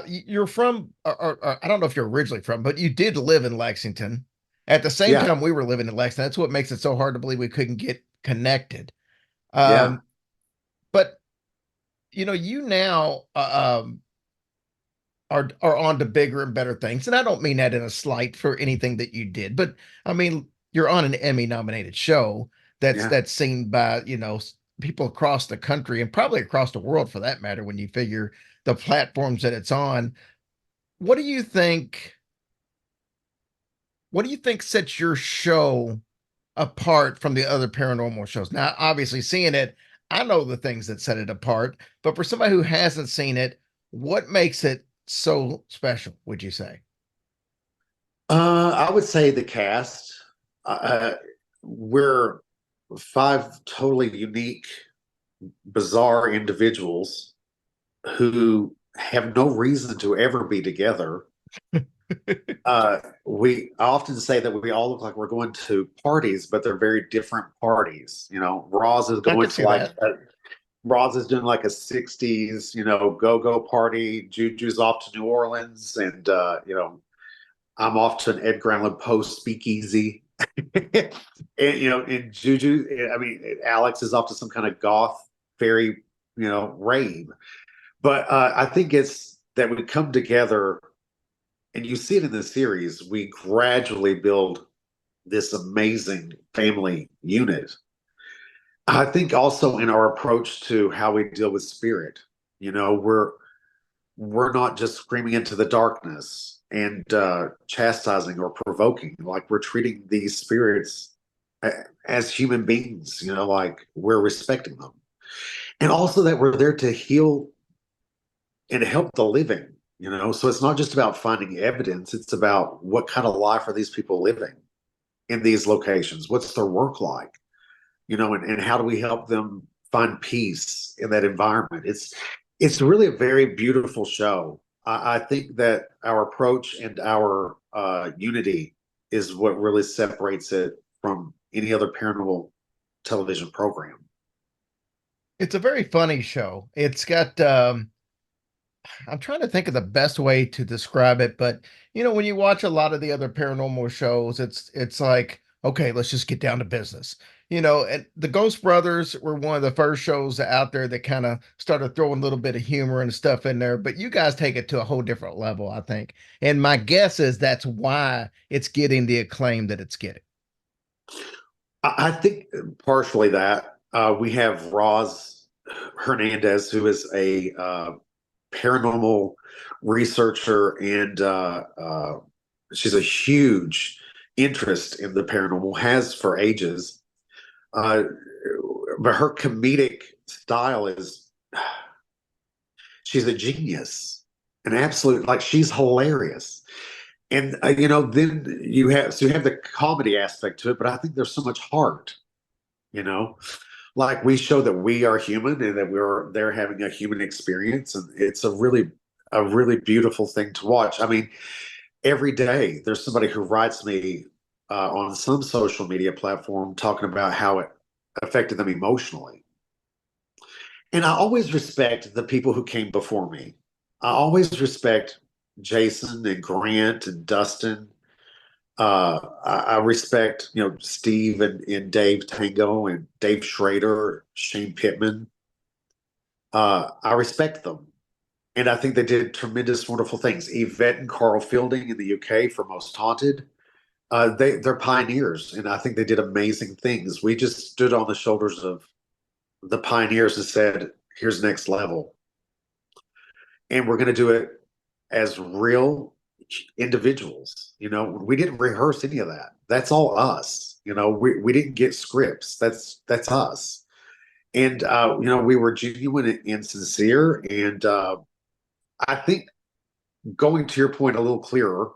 you're from, or I don't know if you're originally from, but you did live in Lexington. At the same time we were living in Lexington. That's what makes it so hard to believe we couldn't get connected. But, you know, you now are on to bigger and better things. And I don't mean that in a slight for anything that you did, but I mean, you're on an Emmy nominated show that's seen by, you know, people across the country and probably across the world for that matter, when you figure the platforms that it's on. What do you think what do you think sets your show apart from the other paranormal shows? Now, obviously, seeing it, I know the things that set it apart, but for somebody who hasn't seen it, what makes it so special, would you say? I would say the cast. We're five totally unique, bizarre individuals who have no reason to ever be together. I often say that we all look like we're going to parties, but they're very different parties. You know, I could see that. Roz is doing like a 60s, go-go party. Juju's off to New Orleans, and I'm off to an Edgar Allan Poe speakeasy. And and Juju, I mean, Alex is off to some kind of goth fairy, rave. But I think it's that we come together, and you see it in the series. We gradually build this amazing family unit. I think also in our approach to how we deal with spirit, we're not just screaming into the darkness and chastising or provoking. Like, we're treating these spirits as human beings. Like, we're respecting them, and also that we're there to heal and help the living. So it's not just about finding evidence; it's about what kind of life are these people living in these locations. What's their work like? And how do we help them find peace in that environment? It's really a very beautiful show. I think that our approach and our unity is what really separates it from any other paranormal television program. It's a very funny show. It's got I'm trying to think of the best way to describe it, but when you watch a lot of the other paranormal shows, it's like, okay, let's just get down to business. And the Ghost Brothers were one of the first shows out there that kind of started throwing a little bit of humor and stuff in there, but you guys take it to a whole different level, I think. And my guess is that's why it's getting the acclaim that it's getting. I think partially that we have Roz Hernandez, who is a paranormal researcher, and she's a huge interest in the paranormal, has for ages. But her comedic style she's a genius, an absolute, like, she's hilarious. And then you have the comedy aspect to it, but I think there's so much heart, like, we show that we are human and that they're having a human experience, and it's a really beautiful thing to watch. I mean, every day there's somebody who writes me on some social media platform talking about how it affected them emotionally. And I always respect the people who came before me. I always respect Jason and Grant and Dustin. I respect, Steve and Dave Tango and Dave Schrader, Shane Pittman. I respect them. And I think they did tremendous, wonderful things. Yvette and Carl Fielding in the UK for Most Haunted. They're pioneers, and I think they did amazing things. We just stood on the shoulders of the pioneers and said, here's next level. And we're going to do it as real individuals. We didn't rehearse any of that. That's all us. We didn't get scripts. That's us. And we were genuine and sincere. And I think, going to your point a little clearer,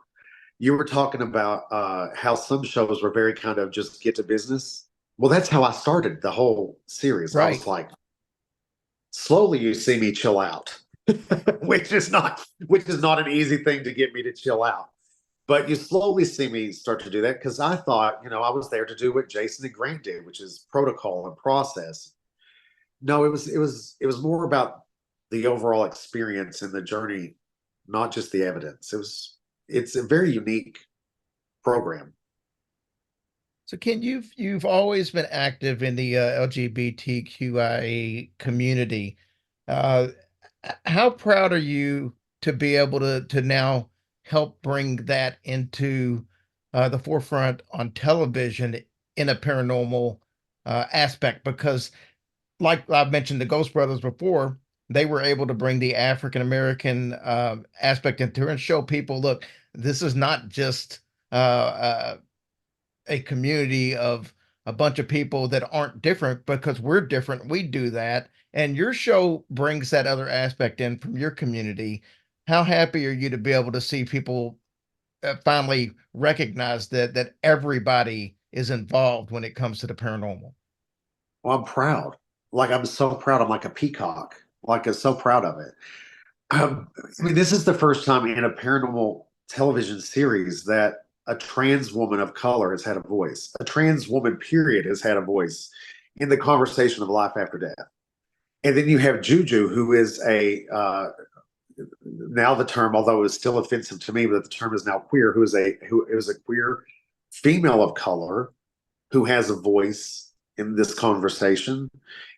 you were talking about how some shows were very kind of just get to business. Well, that's how I started the whole series. Right. I was like, slowly you see me chill out, which is not an easy thing to get me to chill out. But you slowly see me start to do that, because I thought, I was there to do what Jason and Grant did, which is protocol and process. No, it was more about the overall experience and the journey, not just the evidence. It's a very unique program. So, Ken, you've always been active in the LGBTQIA community. How proud are you to be able to now help bring that into the forefront on television in a paranormal aspect? Because, like I've mentioned, the Ghost Brothers before, they were able to bring the African American aspect into it and show people, look, this is not just a community of a bunch of people that aren't different because we're different. We do that. And your show brings that other aspect in from your community. How happy are you to be able to see people finally recognize that everybody is involved when it comes to the paranormal? Well, I'm proud. Like, I'm so proud. I'm like a peacock. Like, I'm so proud of it. I mean, this is the first time in a paranormal television series that a trans woman of color has had a voice. A trans woman, period, has had a voice in the conversation of life after death. And then you have Juju, who is now the term, although it is still offensive to me, but the term is now queer, who is a queer female of color who has a voice in this conversation.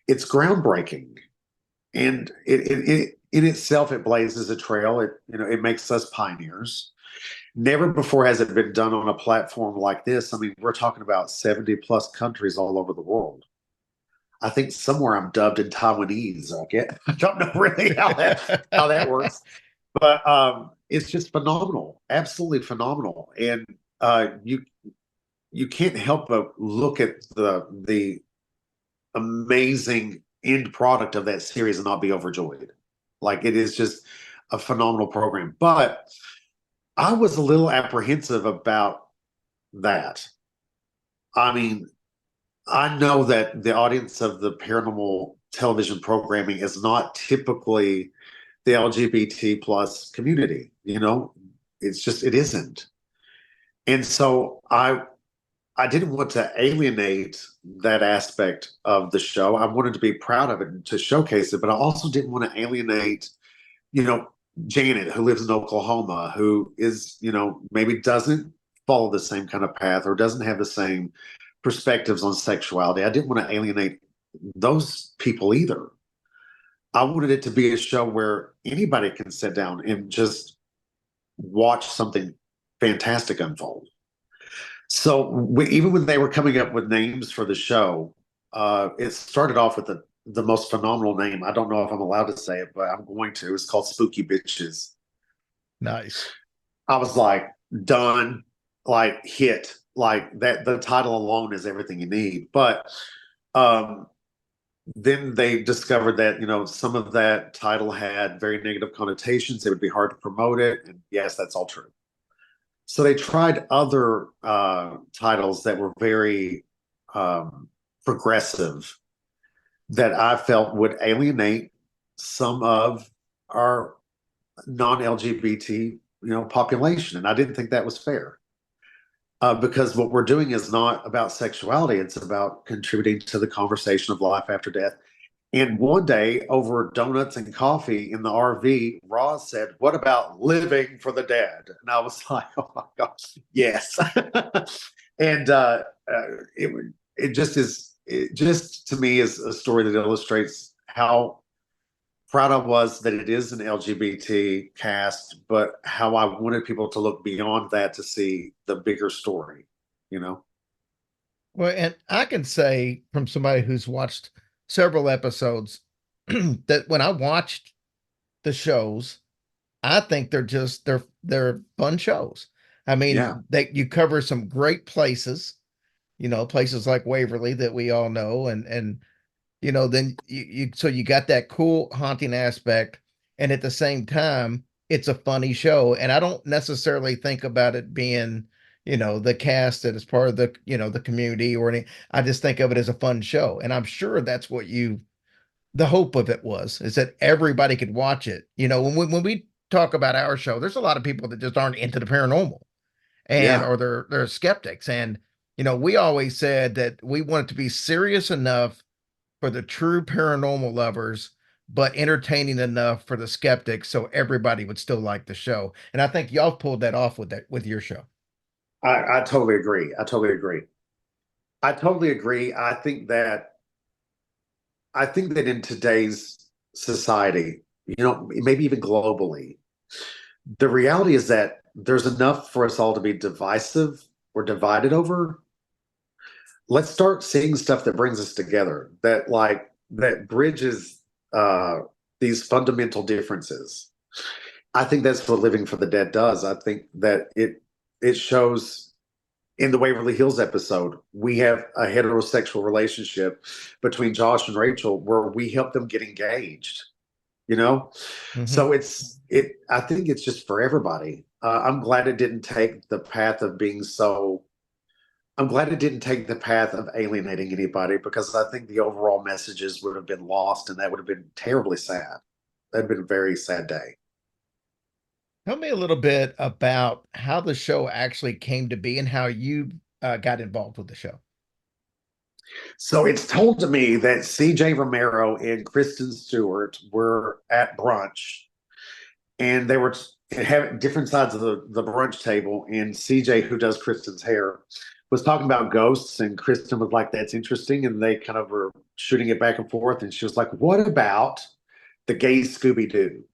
It's groundbreaking. And it in itself, it blazes a trail. It makes us pioneers. Never before has it been done on a platform like this. I mean, we're talking about 70 plus countries all over the world. I think somewhere I'm dubbed in Taiwanese. I don't know really how that works, but it's just phenomenal, absolutely phenomenal. And you can't help but look at the amazing end product of that series and not be overjoyed. Like, it is just a phenomenal program. But I was a little apprehensive about that. I mean, I know that the audience of the paranormal television programming is not typically the LGBT plus community. It isn't. And so I didn't want to alienate that aspect of the show. I wanted to be proud of it and to showcase it, but I also didn't want to alienate, Janet, who lives in Oklahoma, who is, maybe doesn't follow the same kind of path or doesn't have the same perspectives on sexuality. I didn't want to alienate those people either. I wanted it to be a show where anybody can sit down and just watch something fantastic unfold. So even when they were coming up with names for the show, it started off with the most phenomenal name. I don't know if I'm allowed to say it, but I'm going to. It's called Spooky Bitches. Nice. I was like, done, like, hit. Like, that, the title alone is everything you need. But then they discovered that, some of that title had very negative connotations. It would be hard to promote it. And yes, that's all true. So they tried other titles that were very progressive that I felt would alienate some of our non-LGBT, population. And I didn't think that was fair. Because what we're doing is not about sexuality. It's about contributing to the conversation of life after death. And one day, over donuts and coffee in the RV, Roz said, "What about living for the dead?" And I was like, "Oh my gosh, yes!" And it just to me is a story that illustrates how proud I was that it is an LGBT cast, but how I wanted people to look beyond that to see the bigger story. Well, and I can say from somebody who's watched several episodes that when I watched the shows, I think they're fun shows. I mean, Yeah. you cover some great places, places like Waverly that we all know, and then you got that cool haunting aspect, and at the same time, it's a funny show. And I don't necessarily think about it being, the cast that is part of the community or any. I just think of it as a fun show, and I'm sure that's what the hope of it is that everybody could watch it. When we talk about our show, there's a lot of people that just aren't into the paranormal, Yeah. or they're skeptics, and we always said that we want it to be serious enough for the true paranormal lovers, but entertaining enough for the skeptics, so everybody would still like the show. And I think y'all pulled that off with your show. I totally agree. I totally agree. I think that in today's society, maybe even globally, the reality is that there's enough for us all to be divisive or divided over. Let's start seeing stuff that brings us together, that bridges these fundamental differences. I think that's what Living for the Dead does. I think that it shows in the Waverly Hills episode, we have a heterosexual relationship between Josh and Rachel where we help them get engaged, you know? So I think it's just for everybody. I'm glad it didn't take the path of being so, I'm glad it didn't take the path of alienating anybody, because I think the overall messages would have been lost, and that would have been terribly sad. That'd been a very sad day. Tell me a little bit about how the show actually came to be and how you got involved with the show. So it's told to me that CJ Romero and Kristen Stewart were at brunch, and they were having different sides of the brunch table. And CJ, who does Kristen's hair, was talking about ghosts, and Kristen was like, "That's interesting." And they kind of were shooting it back and forth. And she was like, "What about the gay Scooby Doo?"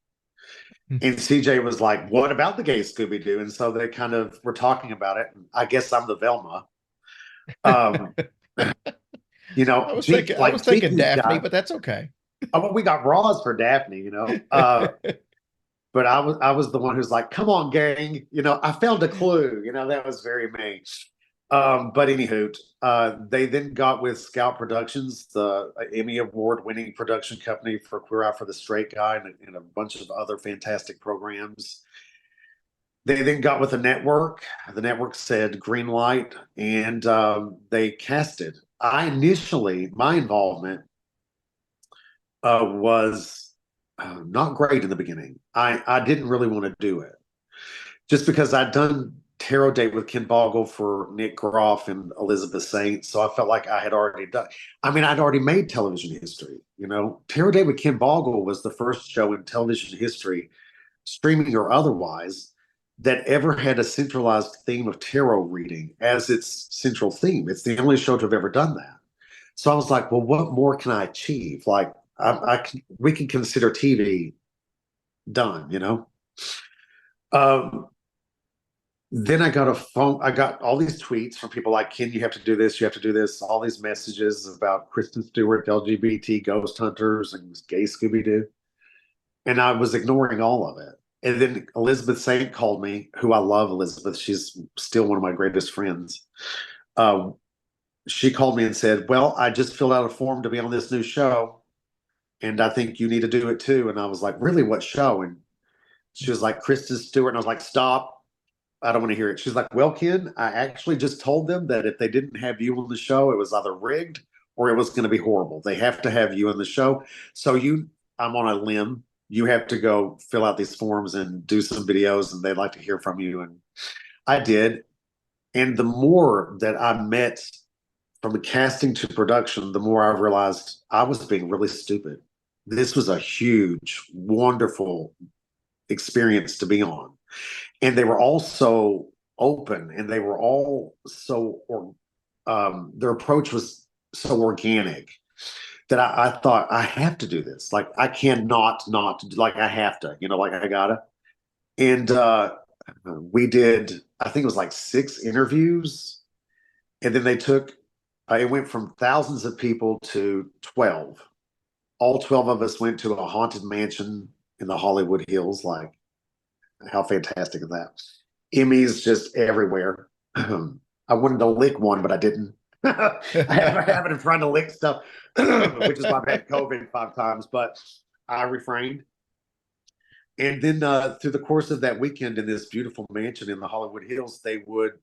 And CJ was like, "What about the gay Scooby Doo?" And so they kind of were talking about it. I guess I'm the Velma. You know, I was thinking Daphne, but that's okay. Oh, well, we got Roz for Daphne, you know. But I was the one who's like, "Come on, gang!" You know, I found a clue. You know, that was very me. But anywho, they then got with Scout Productions, the Emmy Award-winning production company for Queer Eye for the Straight Guy, and a bunch of other fantastic programs. They then got with a network. The network said green light, and they casted. My involvement was not great in the beginning. I didn't really want to do it, just because I'd done Tarot Date with Ken Boggle for Nick Groff and Elizabeth Saint. So I felt like I had already done, I'd already made television history. You know, Tarot Date with Ken Boggle was the first show in television history, streaming or otherwise, that ever had a centralized theme of tarot reading as its central theme. It's the only show to have ever done that. So I was like, well, what more can I achieve? Like, we can consider TV done, you know? Then I got a phone. I got all these tweets from people like, "Ken, you have to do this. You have to do this." All these messages about Kristen Stewart, LGBT, ghost hunters, and gay Scooby Doo. And I was ignoring all of it. And then Elizabeth Saint called me, who I love Elizabeth. She's still one of my greatest friends. She called me and said, "Well, I just filled out a form to be on this new show, and I think you need to do it too." And I was like, "Really? What show?" And she was like, "Kristen Stewart." And I was like, "Stop. I don't want to hear it." She's like, "Well, Ken, I actually just told them that if they didn't have you on the show, it was either rigged or it was going to be horrible. They have to have you on the show. So I'm on a limb. You have to go fill out these forms and do some videos, and they'd like to hear from you." And I did. And the more that I met from the casting to production, the more I realized I was being really stupid. This was a huge, wonderful experience to be on. And they were all so open, and they were all so, their approach was so organic that I thought, I have to do this. Like, I cannot not, like, I have to, you know, like, I gotta. And we did, I think it was like 6 interviews. And then they took, it went from thousands of people to 12. All 12 of us went to a haunted mansion in the Hollywood Hills. Like, how fantastic is that? Emmys just everywhere. I wanted to lick one, but I didn't. I have a habit of trying to lick stuff, which is why I've had COVID 5 times, but I refrained. And then through the course of that weekend in this beautiful mansion in the Hollywood Hills, they would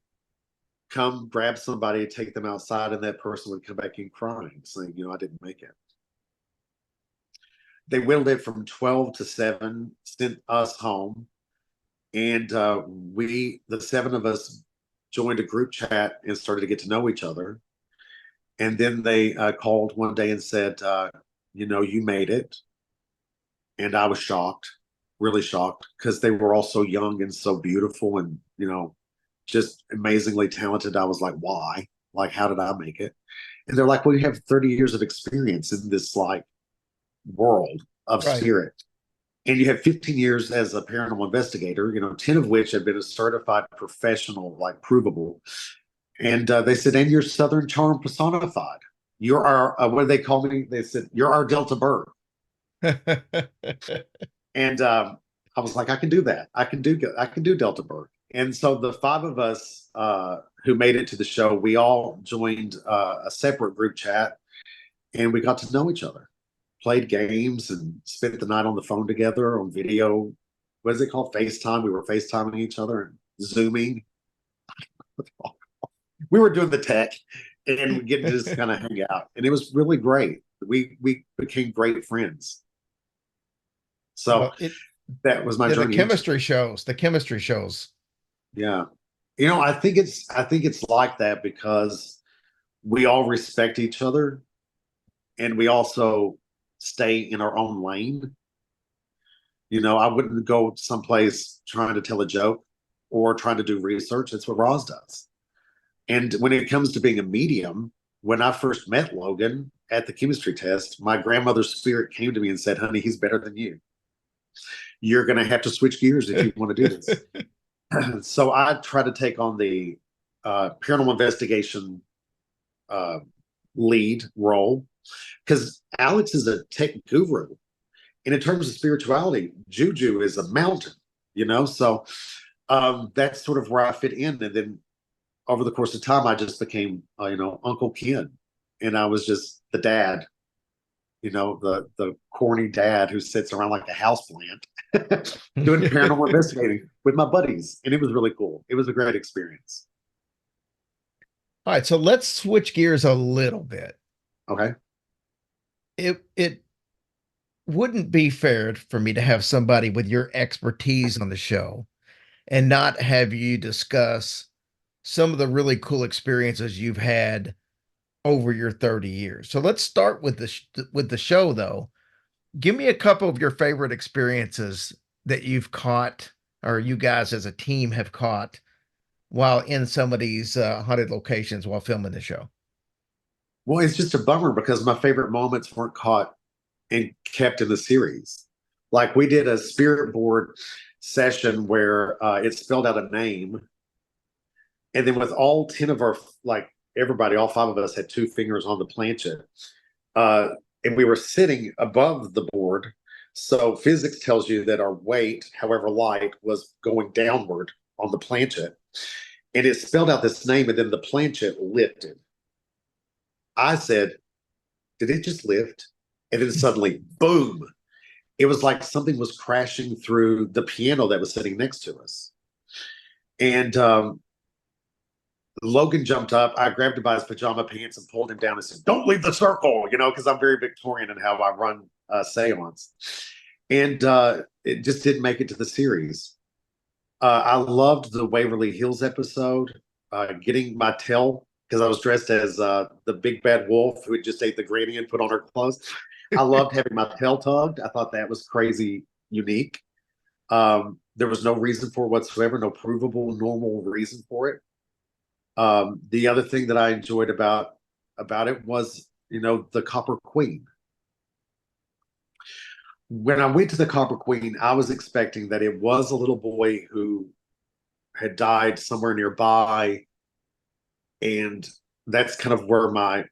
come grab somebody, take them outside, and that person would come back in crying, saying, "You know, I didn't make it." They whittled it from 12 to 7, sent us home. And the 7 of us, joined a group chat and started to get to know each other. And then they called one day and said, "You know, you made it." And I was shocked, really shocked, because they were all so young and so beautiful and, you know, just amazingly talented. I was like, why? Like, how did I make it? And they're like, "Well, you have 30 years of experience in this, like, world of spirit. And you have 15 years as a paranormal investigator, you know, 10 of which have been a certified professional, like, provable." And they said, "And you're Southern charm personified. You're our, what do they call me? They said, "You're our Delta bird." And I was like, "I can do that. I can do Delta bird." And so the 5 of us who made it to the show, we all joined a separate group chat, and we got to know each other, played games, and spent the night on the phone together on video. What is it called? FaceTime. We were FaceTiming each other and Zooming. We were doing the tech, and we get to just kind of hang out, and it was really great. We became great friends. So that was my journey. The chemistry shows. The chemistry shows. Yeah. You know, I think it's like that because we all respect each other, and we also stay in our own lane. You know, I wouldn't go someplace trying to tell a joke or trying to do research. That's what Roz does. And when it comes to being a medium, when I first met Logan at the chemistry test, my grandmother's spirit came to me and said, honey, he's better than you. You're going to have to switch gears if you want to do this. So I try to take on the paranormal investigation lead role because Alex is a tech guru. And in terms of spirituality, Juju is a mountain, you know? So that's sort of where I fit in. And then over the course of time, I just became, Uncle Ken. And I was just the dad, the corny dad who sits around like a houseplant doing paranormal investigating with my buddies. And it was really cool. It was a great experience. All right. So let's switch gears a little bit. Okay. It wouldn't be fair for me to have somebody with your expertise on the show and not have you discuss some of the really cool experiences you've had over your 30 years. So let's start with the show though. Give me a couple of your favorite experiences that you've caught or you guys as a team have caught while in some of these haunted locations while filming the show. Well, it's just a bummer because my favorite moments weren't caught and kept in the series. Like we did a spirit board session where it spelled out a name. And then with all 10 of our, everybody, all 5 of us had 2 fingers on the planchette. And we were sitting above the board. So physics tells you that our weight, however light, was going downward on the planchette. And it spelled out this name, and then the planchette lifted. I said, did it just lift? And then suddenly, boom. It was like something was crashing through the piano that was sitting next to us. And Logan jumped up. I grabbed him by his pajama pants and pulled him down and said, don't leave the circle, because I'm very Victorian in how I run seance. And it just didn't make it to the series. I loved the Waverly Hills episode, getting my tail, because I was dressed as the big bad wolf who had just ate the granny and put on her clothes. I loved having my tail tugged. I thought that was crazy unique. There was no reason for it whatsoever, no provable, normal reason for it. The other thing that I enjoyed about it was, the Copper Queen. When I went to the Copper Queen, I was expecting that it was a little boy who had died somewhere nearby. And that's kind of where my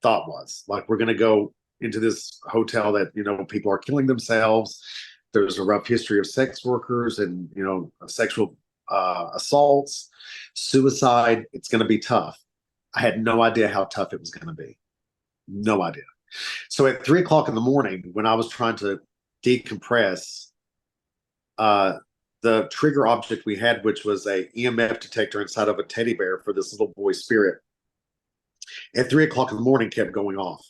thought was. Like, we're going to go into this hotel that, people are killing themselves. There's a rough history of sex workers and, sexual assaults, suicide. It's going to be tough. I had no idea how tough it was going to be. No idea. So at 3 o'clock in the morning, when I was trying to decompress, the trigger object we had, which was a EMF detector inside of a teddy bear for this little boy spirit, at 3 o'clock in the morning kept going off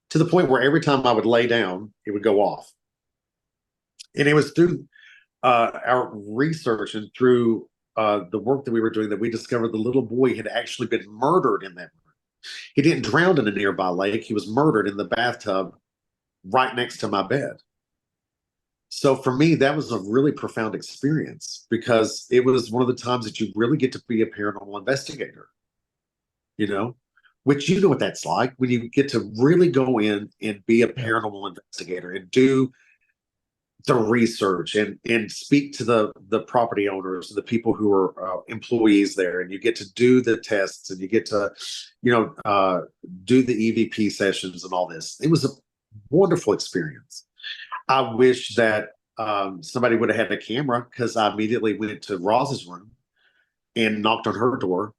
to the point where every time I would lay down, it would go off. And it was through our research and through the work that we were doing that we discovered the little boy had actually been murdered in that room. He didn't drown in a nearby lake. He was murdered in the bathtub right next to my bed. So for me, that was a really profound experience because it was one of the times that you really get to be a paranormal investigator, which you know what that's like when you get to really go in and be a paranormal investigator and do the research and speak to the property owners, the people who are employees there, and you get to do the tests and you get to, do the EVP sessions and all this. It was a wonderful experience. I wish that somebody would have had a camera because I immediately went to Roz's room and knocked on her door.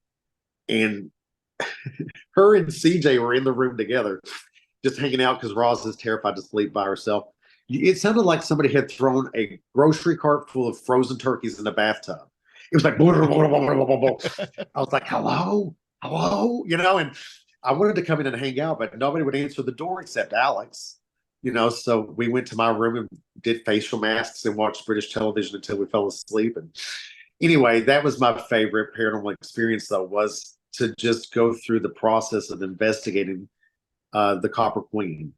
And her and CJ were in the room together, just hanging out because Roz is terrified to sleep by herself. It sounded like somebody had thrown a grocery cart full of frozen turkeys in the bathtub. It was like, blah, blah, blah, blah, blah, blah, blah. I was like, hello, hello, and I wanted to come in and hang out, but nobody would answer the door except Alex, so we went to my room and did facial masks and watched British television until we fell asleep. And anyway, that was my favorite paranormal experience, though, was to just go through the process of investigating the Copper Queen.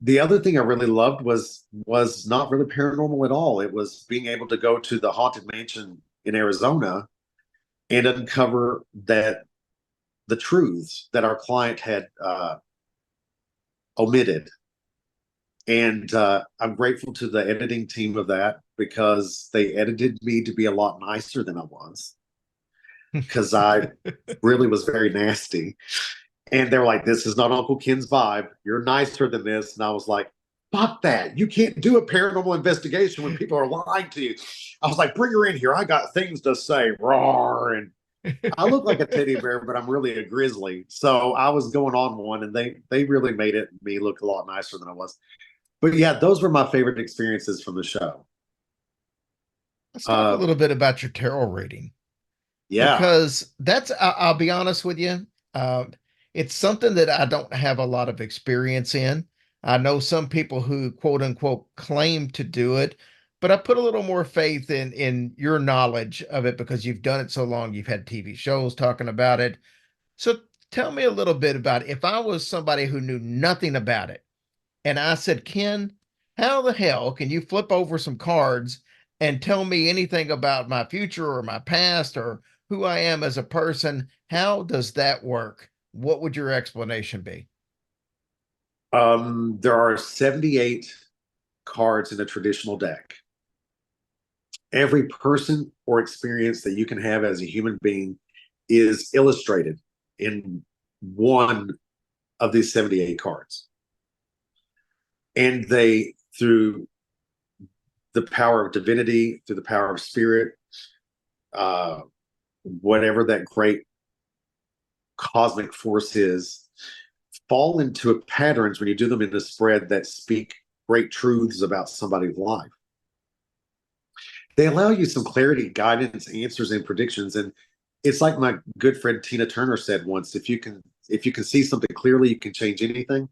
The other thing I really loved was not really paranormal at all. It was being able to go to the Haunted Mansion in Arizona and uncover the truths that our client had omitted. And I'm grateful to the editing team of that, because they edited me to be a lot nicer than I was, because I really was very nasty. And they're like, this is not Uncle Ken's vibe. You're nicer than this. And I was like, fuck that. You can't do a paranormal investigation when people are lying to you. I was like, bring her in here. I got things to say. Roar. And I look like a teddy bear, but I'm really a grizzly. So I was going on one, and they really made me look a lot nicer than I was. But yeah, those were my favorite experiences from the show. Let's talk a little bit about your tarot reading. Yeah. Because I'll be honest with you. It's something that I don't have a lot of experience in. I know some people who quote unquote claim to do it, but I put a little more faith in your knowledge of it, because you've done it so long. You've had TV shows talking about it. So tell me a little bit about, if I was somebody who knew nothing about it and I said, Ken, how the hell can you flip over some cards and tell me anything about my future or my past or who I am as a person? How does that work? What would your explanation be? There are 78 cards in a traditional deck. Every person or experience that you can have as a human being is illustrated in one of these 78 cards. And they, through the power of divinity, through the power of spirit, whatever that great cosmic force is, fall into patterns when you do them in a spread that speak great truths about somebody's life. They allow you some clarity, guidance, answers, and predictions. And it's like my good friend Tina Turner said once, if you can see something clearly, you can change anything.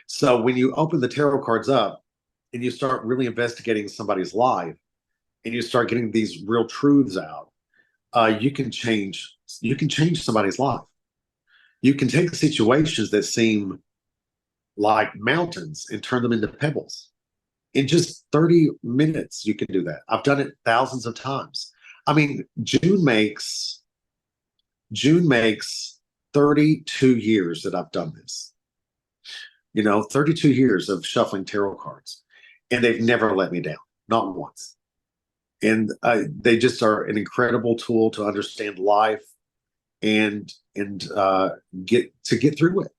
So when you open the tarot cards up and you start really investigating somebody's life and you start getting these real truths out, you can change somebody's life. You can take situations that seem like mountains and turn them into pebbles. In just 30 minutes, you can do that. I've done it thousands of times. I mean, June makes 32 years that I've done this. 32 years of shuffling tarot cards, and they've never let me down, not once. And they just are an incredible tool to understand life and get through it.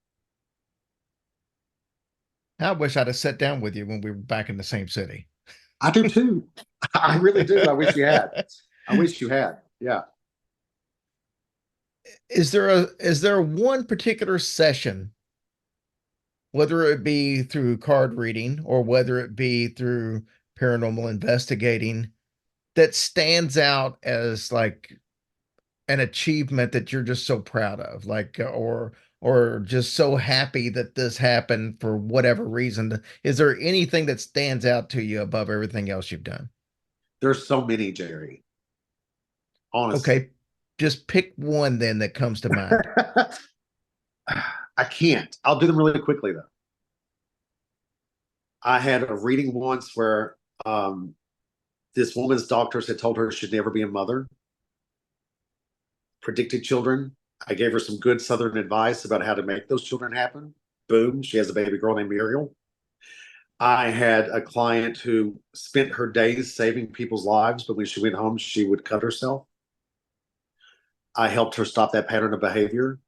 I wish I'd have sat down with you when we were back in the same city. I do too. I really do. I wish you had. Yeah. Is there one particular session, whether it be through card reading or whether it be through paranormal investigating, that stands out as like an achievement that you're just so proud of, like, or just so happy that this happened for whatever reason? Is there anything that stands out to you above everything else you've done? There's so many, Jerry. Honestly. Okay, just pick one then that comes to mind. I can't. I'll do them really quickly though. I had a reading once where this woman's doctors had told her she'd never be a mother. Predicted children. I gave her some good Southern advice about how to make those children happen. Boom, she has a baby girl named Muriel. I had a client who spent her days saving people's lives, but when she went home, she would cut herself. I helped her stop that pattern of behavior.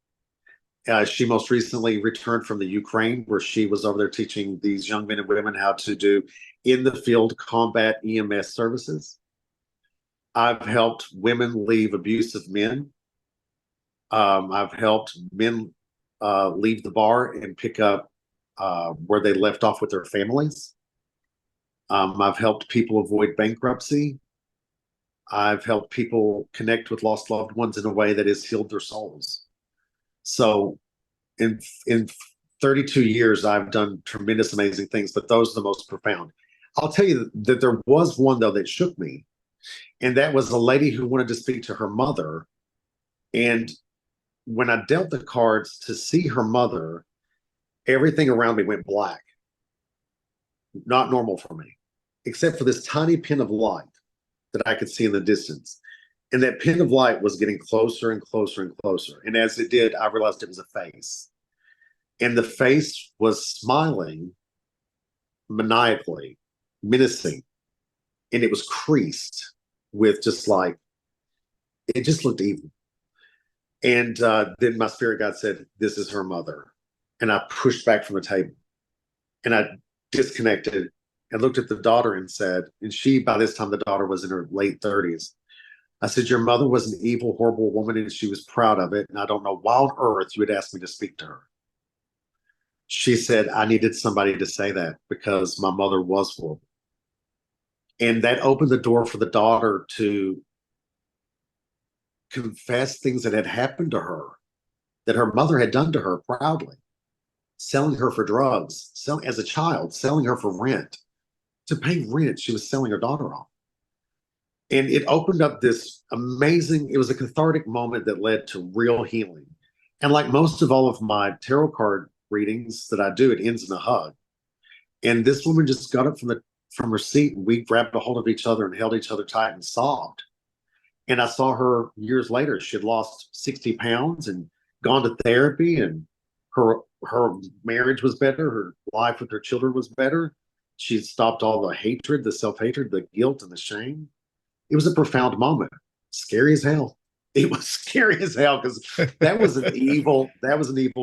She most recently returned from the Ukraine, where she was over there teaching these young men and women how to do in the field combat EMS services. I've helped women leave abusive men. I've helped men leave the bar and pick up where they left off with their families. I've helped people avoid bankruptcy. I've helped people connect with lost loved ones in a way that has healed their souls. So in 32 years, I've done tremendous, amazing things, but those are the most profound. I'll tell you that there was one, though, that shook me. And that was a lady who wanted to speak to her mother. And when I dealt the cards to see her mother, everything around me went black. Not normal for me, except for this tiny pin of light that I could see in the distance. And that pin of light was getting closer and closer and closer. And as it did, I realized it was a face. And the face was smiling maniacally, menacing. And it was creased with just like, it just looked evil. And then my spirit guide said, "This is her mother." And I pushed back from the table. And I disconnected and looked at the daughter and said, and she, by this time, the daughter was in her late 30s. I said, "Your mother was an evil, horrible woman, and she was proud of it. And I don't know why on earth you would ask me to speak to her." She said, "I needed somebody to say that because my mother was horrible." And that opened the door for the daughter to confess things that had happened to her, that her mother had done to her proudly, selling her for drugs, selling as a child, selling her for rent. To pay rent, she was selling her daughter off. And it opened up this amazing, it was a cathartic moment that led to real healing. And like most of all of my tarot card readings that I do, it ends in a hug. And this woman just got up from her seat, and we grabbed a hold of each other and held each other tight and sobbed. And I saw her years later. She had lost 60 pounds and gone to therapy, and her marriage was better. Her life with her children was better. She had stopped all the hatred, the self-hatred, the guilt, and the shame. It was a profound moment. Scary as hell. It was scary as hell because that was an evil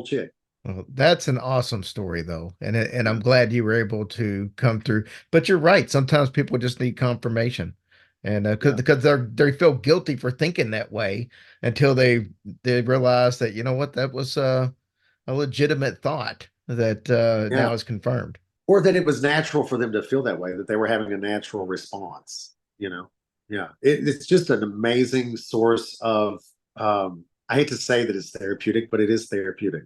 chick. Well, that's an awesome story, though, and I'm glad you were able to come through. But you're right. Sometimes people just need confirmation, and because they feel guilty for thinking that way until they realize that, you know what, that was a legitimate thought that now is confirmed. Or that it was natural for them to feel that way, that they were having a natural response, you know? Yeah. It's just an amazing source of, I hate to say that it's therapeutic, but it is therapeutic.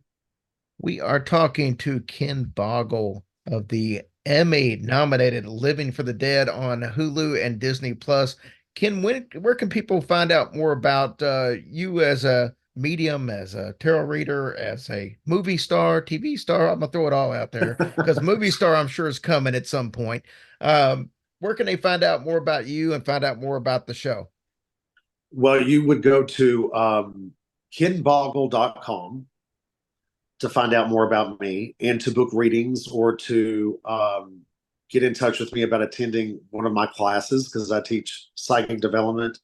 We are talking to Ken Boggle of the Emmy-nominated Living for the Dead on Hulu and Disney Plus. Ken, where can people find out more about you as a medium, as a tarot reader, as a movie star, TV star? I'm gonna throw it all out there because movie star, I'm sure, is coming at some point. Where can they find out more about you and find out more about the show? Well, you would go to kenboggle.com to find out more about me and to book readings or to get in touch with me about attending one of my classes, because I teach psychic development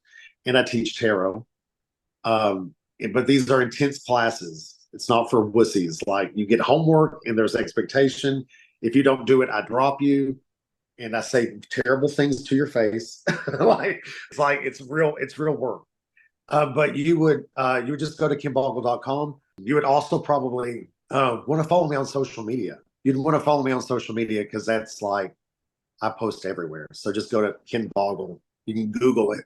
and I teach tarot. But these are intense classes. It's not for wussies. Like, you get homework and there's expectation. If you don't do it, I drop you and I say terrible things to your face. It's real work. But you would just go to kenboggle.com. You would also probably want to follow me on social media. You'd want to follow me on social media because that's like, I post everywhere. So just go to Ken Boggle. You can Google it.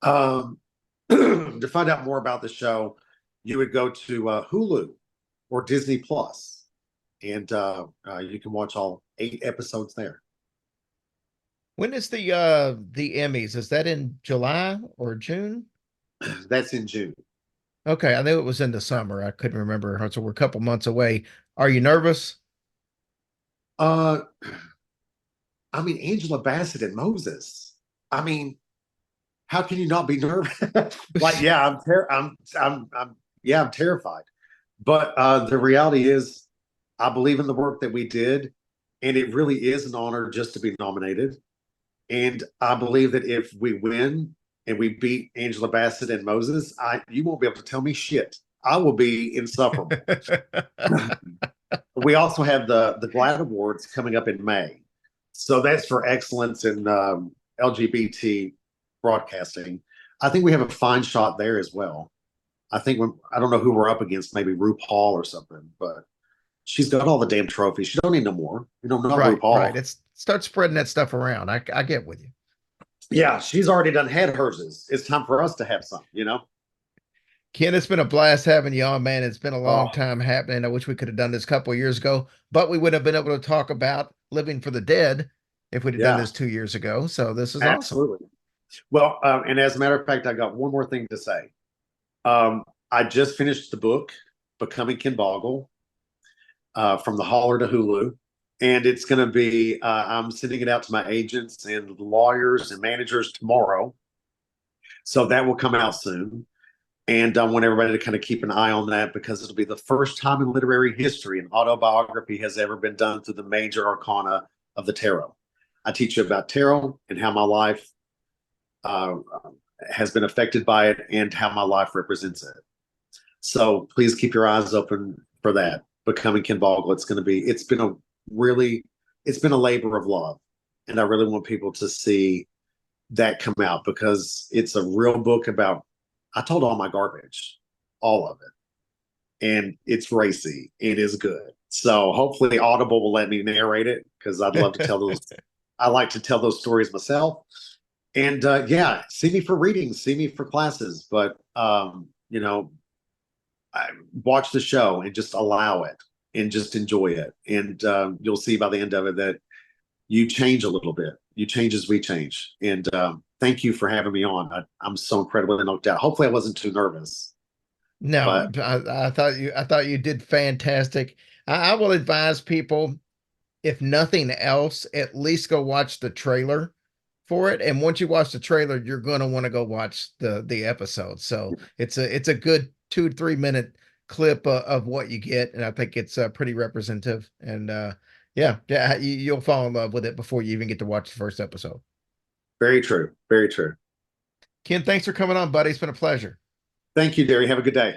To find out more about the show, you would go to Hulu or Disney Plus, and you can watch all 8 episodes there. When is the Emmys? Is that in July or June? That's in June. Okay, I knew it was in the summer. I couldn't remember. So we're a couple months away. Are you nervous? I mean, Angela Bassett and Moses. I mean, how can you not be nervous? Like, yeah, I'm terrified. But the reality is, I believe in the work that we did, and it really is an honor just to be nominated. And I believe that if we win and we beat Angela Bassett and Moses, you won't be able to tell me shit. I will be insufferable. We also have the GLAAD Awards coming up in May. So that's for excellence in LGBT broadcasting. I think we have a fine shot there as well. I think I don't know who we're up against, maybe RuPaul or something, but she's got all the damn trophies. She don't need no more. You know, not Right, RuPaul. right. It's start spreading that stuff around. I get with you. Yeah, she's already done had hers. It's time for us to have some, you know? Ken, it's been a blast having you on, man. It's been a long Oh. time happening. I wish we could have done this a couple of years ago, but we would have been able to talk about Living for the Dead if we'd have done Yeah. this 2 years ago. So this is awesome. Absolutely. Well, and as a matter of fact, I got one more thing to say. I just finished the book, Becoming Ken Boggle, from the Holler to Hulu. And it's going to be, I'm sending it out to my agents and lawyers and managers tomorrow. So that will come out soon. And I want everybody to kind of keep an eye on that because it'll be the first time in literary history an autobiography has ever been done through the major arcana of the tarot. I teach you about tarot and how my life has been affected by it and how my life represents it. So please keep your eyes open for that. Becoming Ken Boggle. It's been a labor of love. And I really want people to see that come out because it's a real book about, I told all my garbage, all of it. And it's racy. It is good. So hopefully Audible will let me narrate it because I'd love to tell those. I like to tell those stories myself. And yeah, see me for readings, see me for classes, but you know, watch the show and just allow it and just enjoy it. And you'll see by the end of it that you change a little bit. You change as we change. And thank you for having me on. I'm so incredibly knocked out. Hopefully I wasn't too nervous. No, But I thought you did fantastic. I will advise people, if nothing else, at least go watch the trailer for it. And once you watch the trailer, you're going to want to go watch the episode. So it's a good 2 to 3 minute clip of what you get. And I think it's pretty representative. And yeah, you'll fall in love with it before you even get to watch the first episode. very true. Very true. Ken, thanks for coming on, buddy. It's been a pleasure. Thank you, Derry. Have a good day.